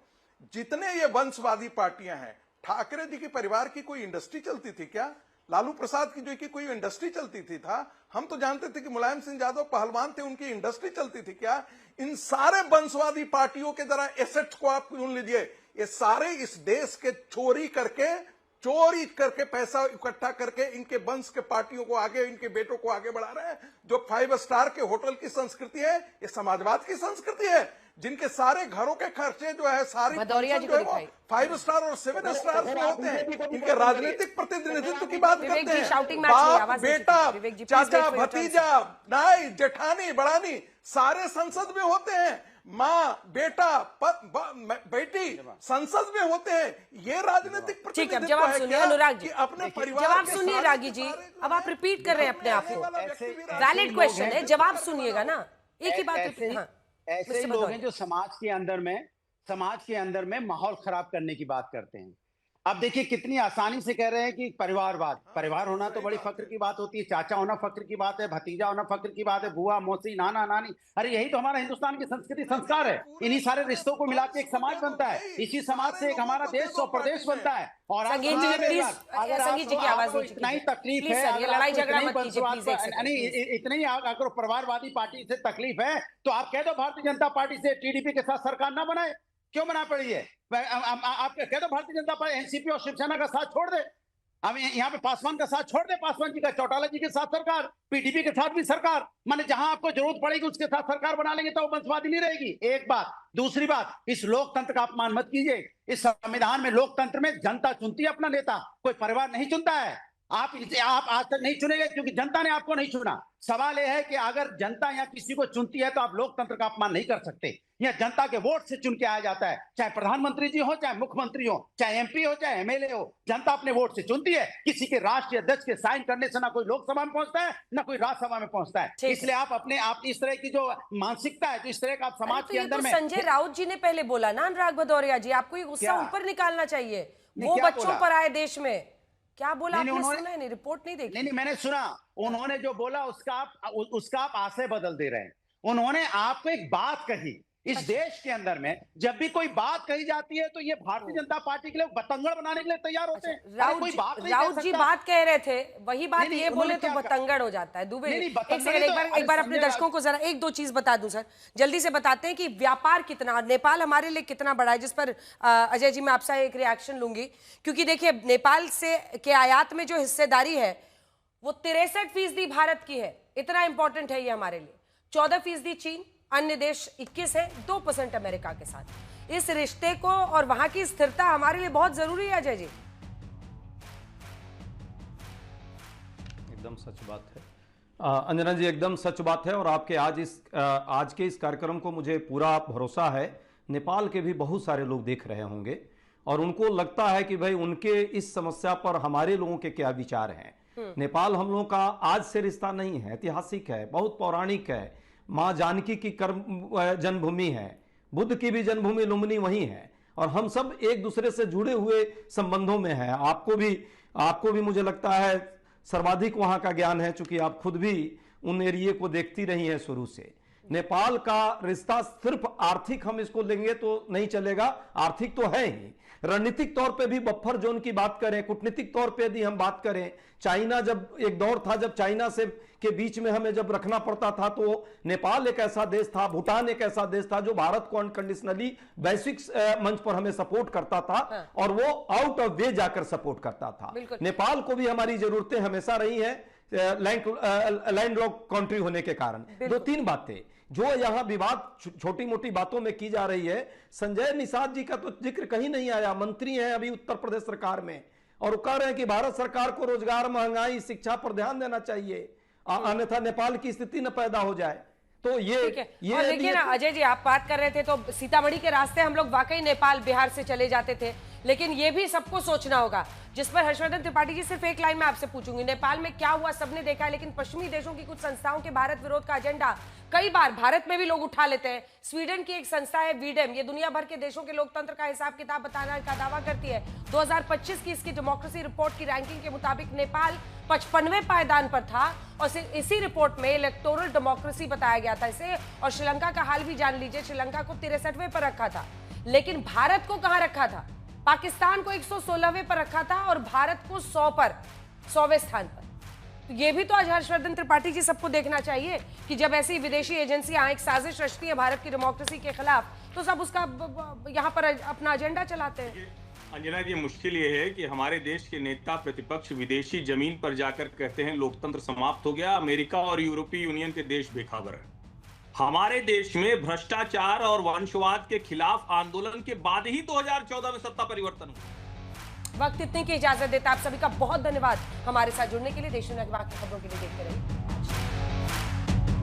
जितने ये वंशवादी पार्टियां हैं, ठाकरे जी के परिवार की कोई इंडस्ट्री चलती थी क्या? लालू प्रसाद की जो की कोई इंडस्ट्री चलती थी था? हम तो जानते थे कि मुलायम सिंह यादव पहलवान थे, उनकी इंडस्ट्री चलती थी क्या? इन सारे वंशवादी पार्टियों के जरा एसेट्स को आप सुन लीजिए, ये सारे इस देश के चोरी करके चोरी करके पैसा इकट्ठा करके इनके वंश के पार्टियों को आगे, इनके बेटों को आगे बढ़ा रहे हैं। जो 5 स्टार के होटल की संस्कृति है, ये समाजवाद की संस्कृति है, जिनके सारे घरों के खर्चे जो है सारी जो है वो 5 स्टार और 7 स्टार में होते हैं। इनके राजनीतिक प्रतिनिधित्व की बात करते हैं, बाप बेटा, चाचा भतीजा, नाई जेठानी बड़ानी सारे संसद में होते हैं, माँ बेटा बेटी संसद में होते हैं। ये राजनीतिक ठीक है, जवाब सुनिए अनुराग जी, अपने परिवार जवाब सुनिए रागी जी। अब आप रिपीट कर रहे हैं अपने आप को, वैलिड क्वेश्चन है, जवाब सुनिएगा ना, एक ही बात। ऐसे ही लोग हैं जो समाज के अंदर में माहौल खराब करने की बात करते हैं। अब देखिए कितनी आसानी से कह रहे हैं कि परिवारवाद, परिवार होना तो बड़ी फक्र की बात होती है, चाचा होना फक्र की बात है, भतीजा होना फक्र की बात है, बुआ मौसी नाना नानी, अरे यही तो हमारा हिंदुस्तान की संस्कृति संस्कार है। इन्हीं सारे रिश्तों को मिला के एक समाज बनता है, इसी समाज से एक हमारा देश 100 प्रदेश बनता है। और संगीत जी की आवाज इतना ही तकलीफ है, लड़ाई झगड़ा मत कीजिए, इतनी अगर परिवारवादी पार्टी से तकलीफ है तो आप कह दो भारतीय जनता पार्टी से टीडीपी के साथ सरकार ना बनाए, क्यों बना पड़ी है? आप कह दो भारतीय जनता पार्टी एनसीपी और शिवसेना का साथ छोड़ दे, अब यहाँ पे पासवान का साथ छोड़ दे, पासवान जी का चौटाला जी के साथ सरकार, पीडीपी के साथ भी सरकार, माने जहां आपको जरूरत पड़ेगी उसके साथ सरकार बना लेंगे तो वो वंशवादी नहीं रहेगी। एक बात। दूसरी बात, इस लोकतंत्र का अपमान मत कीजिए। इस संविधान में लोकतंत्र में जनता चुनती है अपना नेता, कोई परिवार नहीं चुनता है। आप आज तक नहीं चुनेंगे क्योंकि जनता ने आपको नहीं चुना। सवाल यह है कि अगर जनता यहाँ किसी को चुनती है तो आप लोकतंत्र का अपमान नहीं कर सकते। यह जनता के वोट से चुन के आया जाता है, चाहे प्रधानमंत्री जी हो, चाहे मुख्यमंत्री हो, चाहे एमपी हो, चाहे एमएलए हो, जनता अपने वोट से चुनती है। किसी के राष्ट्रीय अध्यक्ष के साइन करने से ना कोई लोकसभा में पहुंचता है ना कोई राज्यसभा में पहुंचता है। इसलिए आप इस तरह की जो मानसिकता है, जो इस तरह का आप समाज के अंदर में, संजय राउत जी ने पहले बोला ना अनुराग भदौरिया जी, आपको ये गुस्सा ऊपर निकालना चाहिए। वो बच्चों पर आए देश में क्या बोला, आपने सुना है? नहीं, रिपोर्ट नहीं देखी। नहीं, मैंने सुना। उन्होंने जो बोला उसका आप आशय बदल दे रहे हैं। उन्होंने आपको एक बात कही, इस देश के अंदर में जब भी कोई बात कही जाती है तो ये भारतीय जनता पार्टी के लोग बतंगड़ बनाने के लिए तैयार होते हैं। राउत जी बात कह रहे थे, वही बात ये बोले तो बतंगड़ हो जाता है। दुबे एक बार अपने दर्शकों को जरा 1-2 चीज बता दूं सर, जल्दी से बताते हैं कि व्यापार कितना, नेपाल हमारे लिए कितना बड़ा है, जिस पर अजय जी मैं आपसे एक रिएक्शन लूंगी। क्योंकि देखिए नेपाल से के आयात में जो हिस्सेदारी है वो 63% भारत की है। इतना इंपॉर्टेंट है ये हमारे लिए। 14% चीन, अन्य देश 21 है, 2% अमेरिका के साथ। इस रिश्ते को और वहां की स्थिरता हमारे लिए बहुत जरूरी है अजय जी। एकदम सच बात है अंजना जी, एकदम सच बात है। और आपके आज के इस कार्यक्रम को मुझे पूरा भरोसा है नेपाल के भी बहुत सारे लोग देख रहे होंगे और उनको लगता है कि भाई उनके इस समस्या पर हमारे लोगों के क्या विचार हैं। नेपाल हम लोगों का आज से रिश्ता नहीं है, ऐतिहासिक है, बहुत पौराणिक है। माँ जानकी की जन्मभूमि है, बुद्ध की भी जन्मभूमि लुम्बिनी वही है और हम सब एक दूसरे से जुड़े हुए संबंधों में हैं। आपको भी मुझे लगता है सर्वाधिक वहां का ज्ञान है, चूंकि आप खुद भी उन एरिया को देखती रही हैं शुरू से। नेपाल का रिश्ता सिर्फ आर्थिक हम इसको लेंगे तो नहीं चलेगा, आर्थिक तो है ही, रणनीतिक तौर पे भी बफर जोन की बात करें, कूटनीतिक तौर पे यदि हम बात करें, चाइना जब एक दौर था जब चाइना से के बीच में हमें जब रखना पड़ता था तो नेपाल एक ऐसा देश था, भूटान एक ऐसा देश था जो भारत को अनकंडीशनली वैश्विक मंच पर हमें सपोर्ट करता था और वो आउट ऑफ वे जाकर सपोर्ट करता था। नेपाल को भी हमारी जरूरतें हमेशा रही है लैंड लॉक कंट्री होने के कारण। 2-3 बातें जो यहाँ विवाद छोटी मोटी बातों में की जा रही है, संजय निषाद जी का तो जिक्र कहीं नहीं आया। मंत्री हैं अभी उत्तर प्रदेश सरकार में और वो कह रहे हैं कि भारत सरकार को रोजगार, महंगाई, शिक्षा पर ध्यान देना चाहिए, अन्यथा नेपाल की स्थिति न पैदा हो जाए। तो ये देखिए ना अजय जी, आप बात कर रहे थे तो सीतामढ़ी के रास्ते हम लोग वाकई नेपाल बिहार से चले जाते थे, लेकिन ये भी सबको सोचना होगा, जिस पर हर्षवर्धन त्रिपाठी जी सिर्फ एक लाइन में आपसे पूछूंगी। नेपाल में क्या हुआ सबने देखा है, लेकिन पश्चिमी देशों की कुछ संस्थाओं के भारत विरोध का एजेंडा कई बार भारत में भी लोग उठा लेते हैं। स्वीडन की एक संस्था है वीडेम, ये दुनिया भर के देशों के लोकतंत्र का हिसाब किताब बताने का दावा करती है। 2025 की इसकी डेमोक्रेसी रिपोर्ट की रैंकिंग के मुताबिक नेपाल 55वें पायदान पर था और इसी रिपोर्ट में इलेक्टोरल डेमोक्रेसी बताया गया था इसे। और श्रीलंका का हाल भी जान लीजिए, श्रीलंका को 63वें पर रखा था, लेकिन भारत को कहां रखा था? पाकिस्तान को 116वें पर रखा था और भारत को 100वें स्थान पर। तो ये भी तो आज हर्षवर्धन त्रिपाठी जी सबको देखना चाहिए कि जब ऐसी विदेशी एजेंसियां एक साजिश रचती है भारत की डेमोक्रेसी के खिलाफ, तो सब उसका यहाँ पर अपना एजेंडा चलाते हैं। अंजना जी, मुश्किल ये है कि हमारे देश के नेता प्रतिपक्ष विदेशी जमीन पर जाकर कहते हैं लोकतंत्र समाप्त हो गया, अमेरिका और यूरोपीय यूनियन के देश बेखबर है। हमारे देश में भ्रष्टाचार और वंशवाद के खिलाफ आंदोलन के बाद ही 2014 में सत्ता परिवर्तन हुआ। वक्त इतने की इजाजत देता, आप सभी का बहुत धन्यवाद हमारे साथ जुड़ने के लिए। देश दुनिया की बाकी खबरों के लिए देखते रहिए।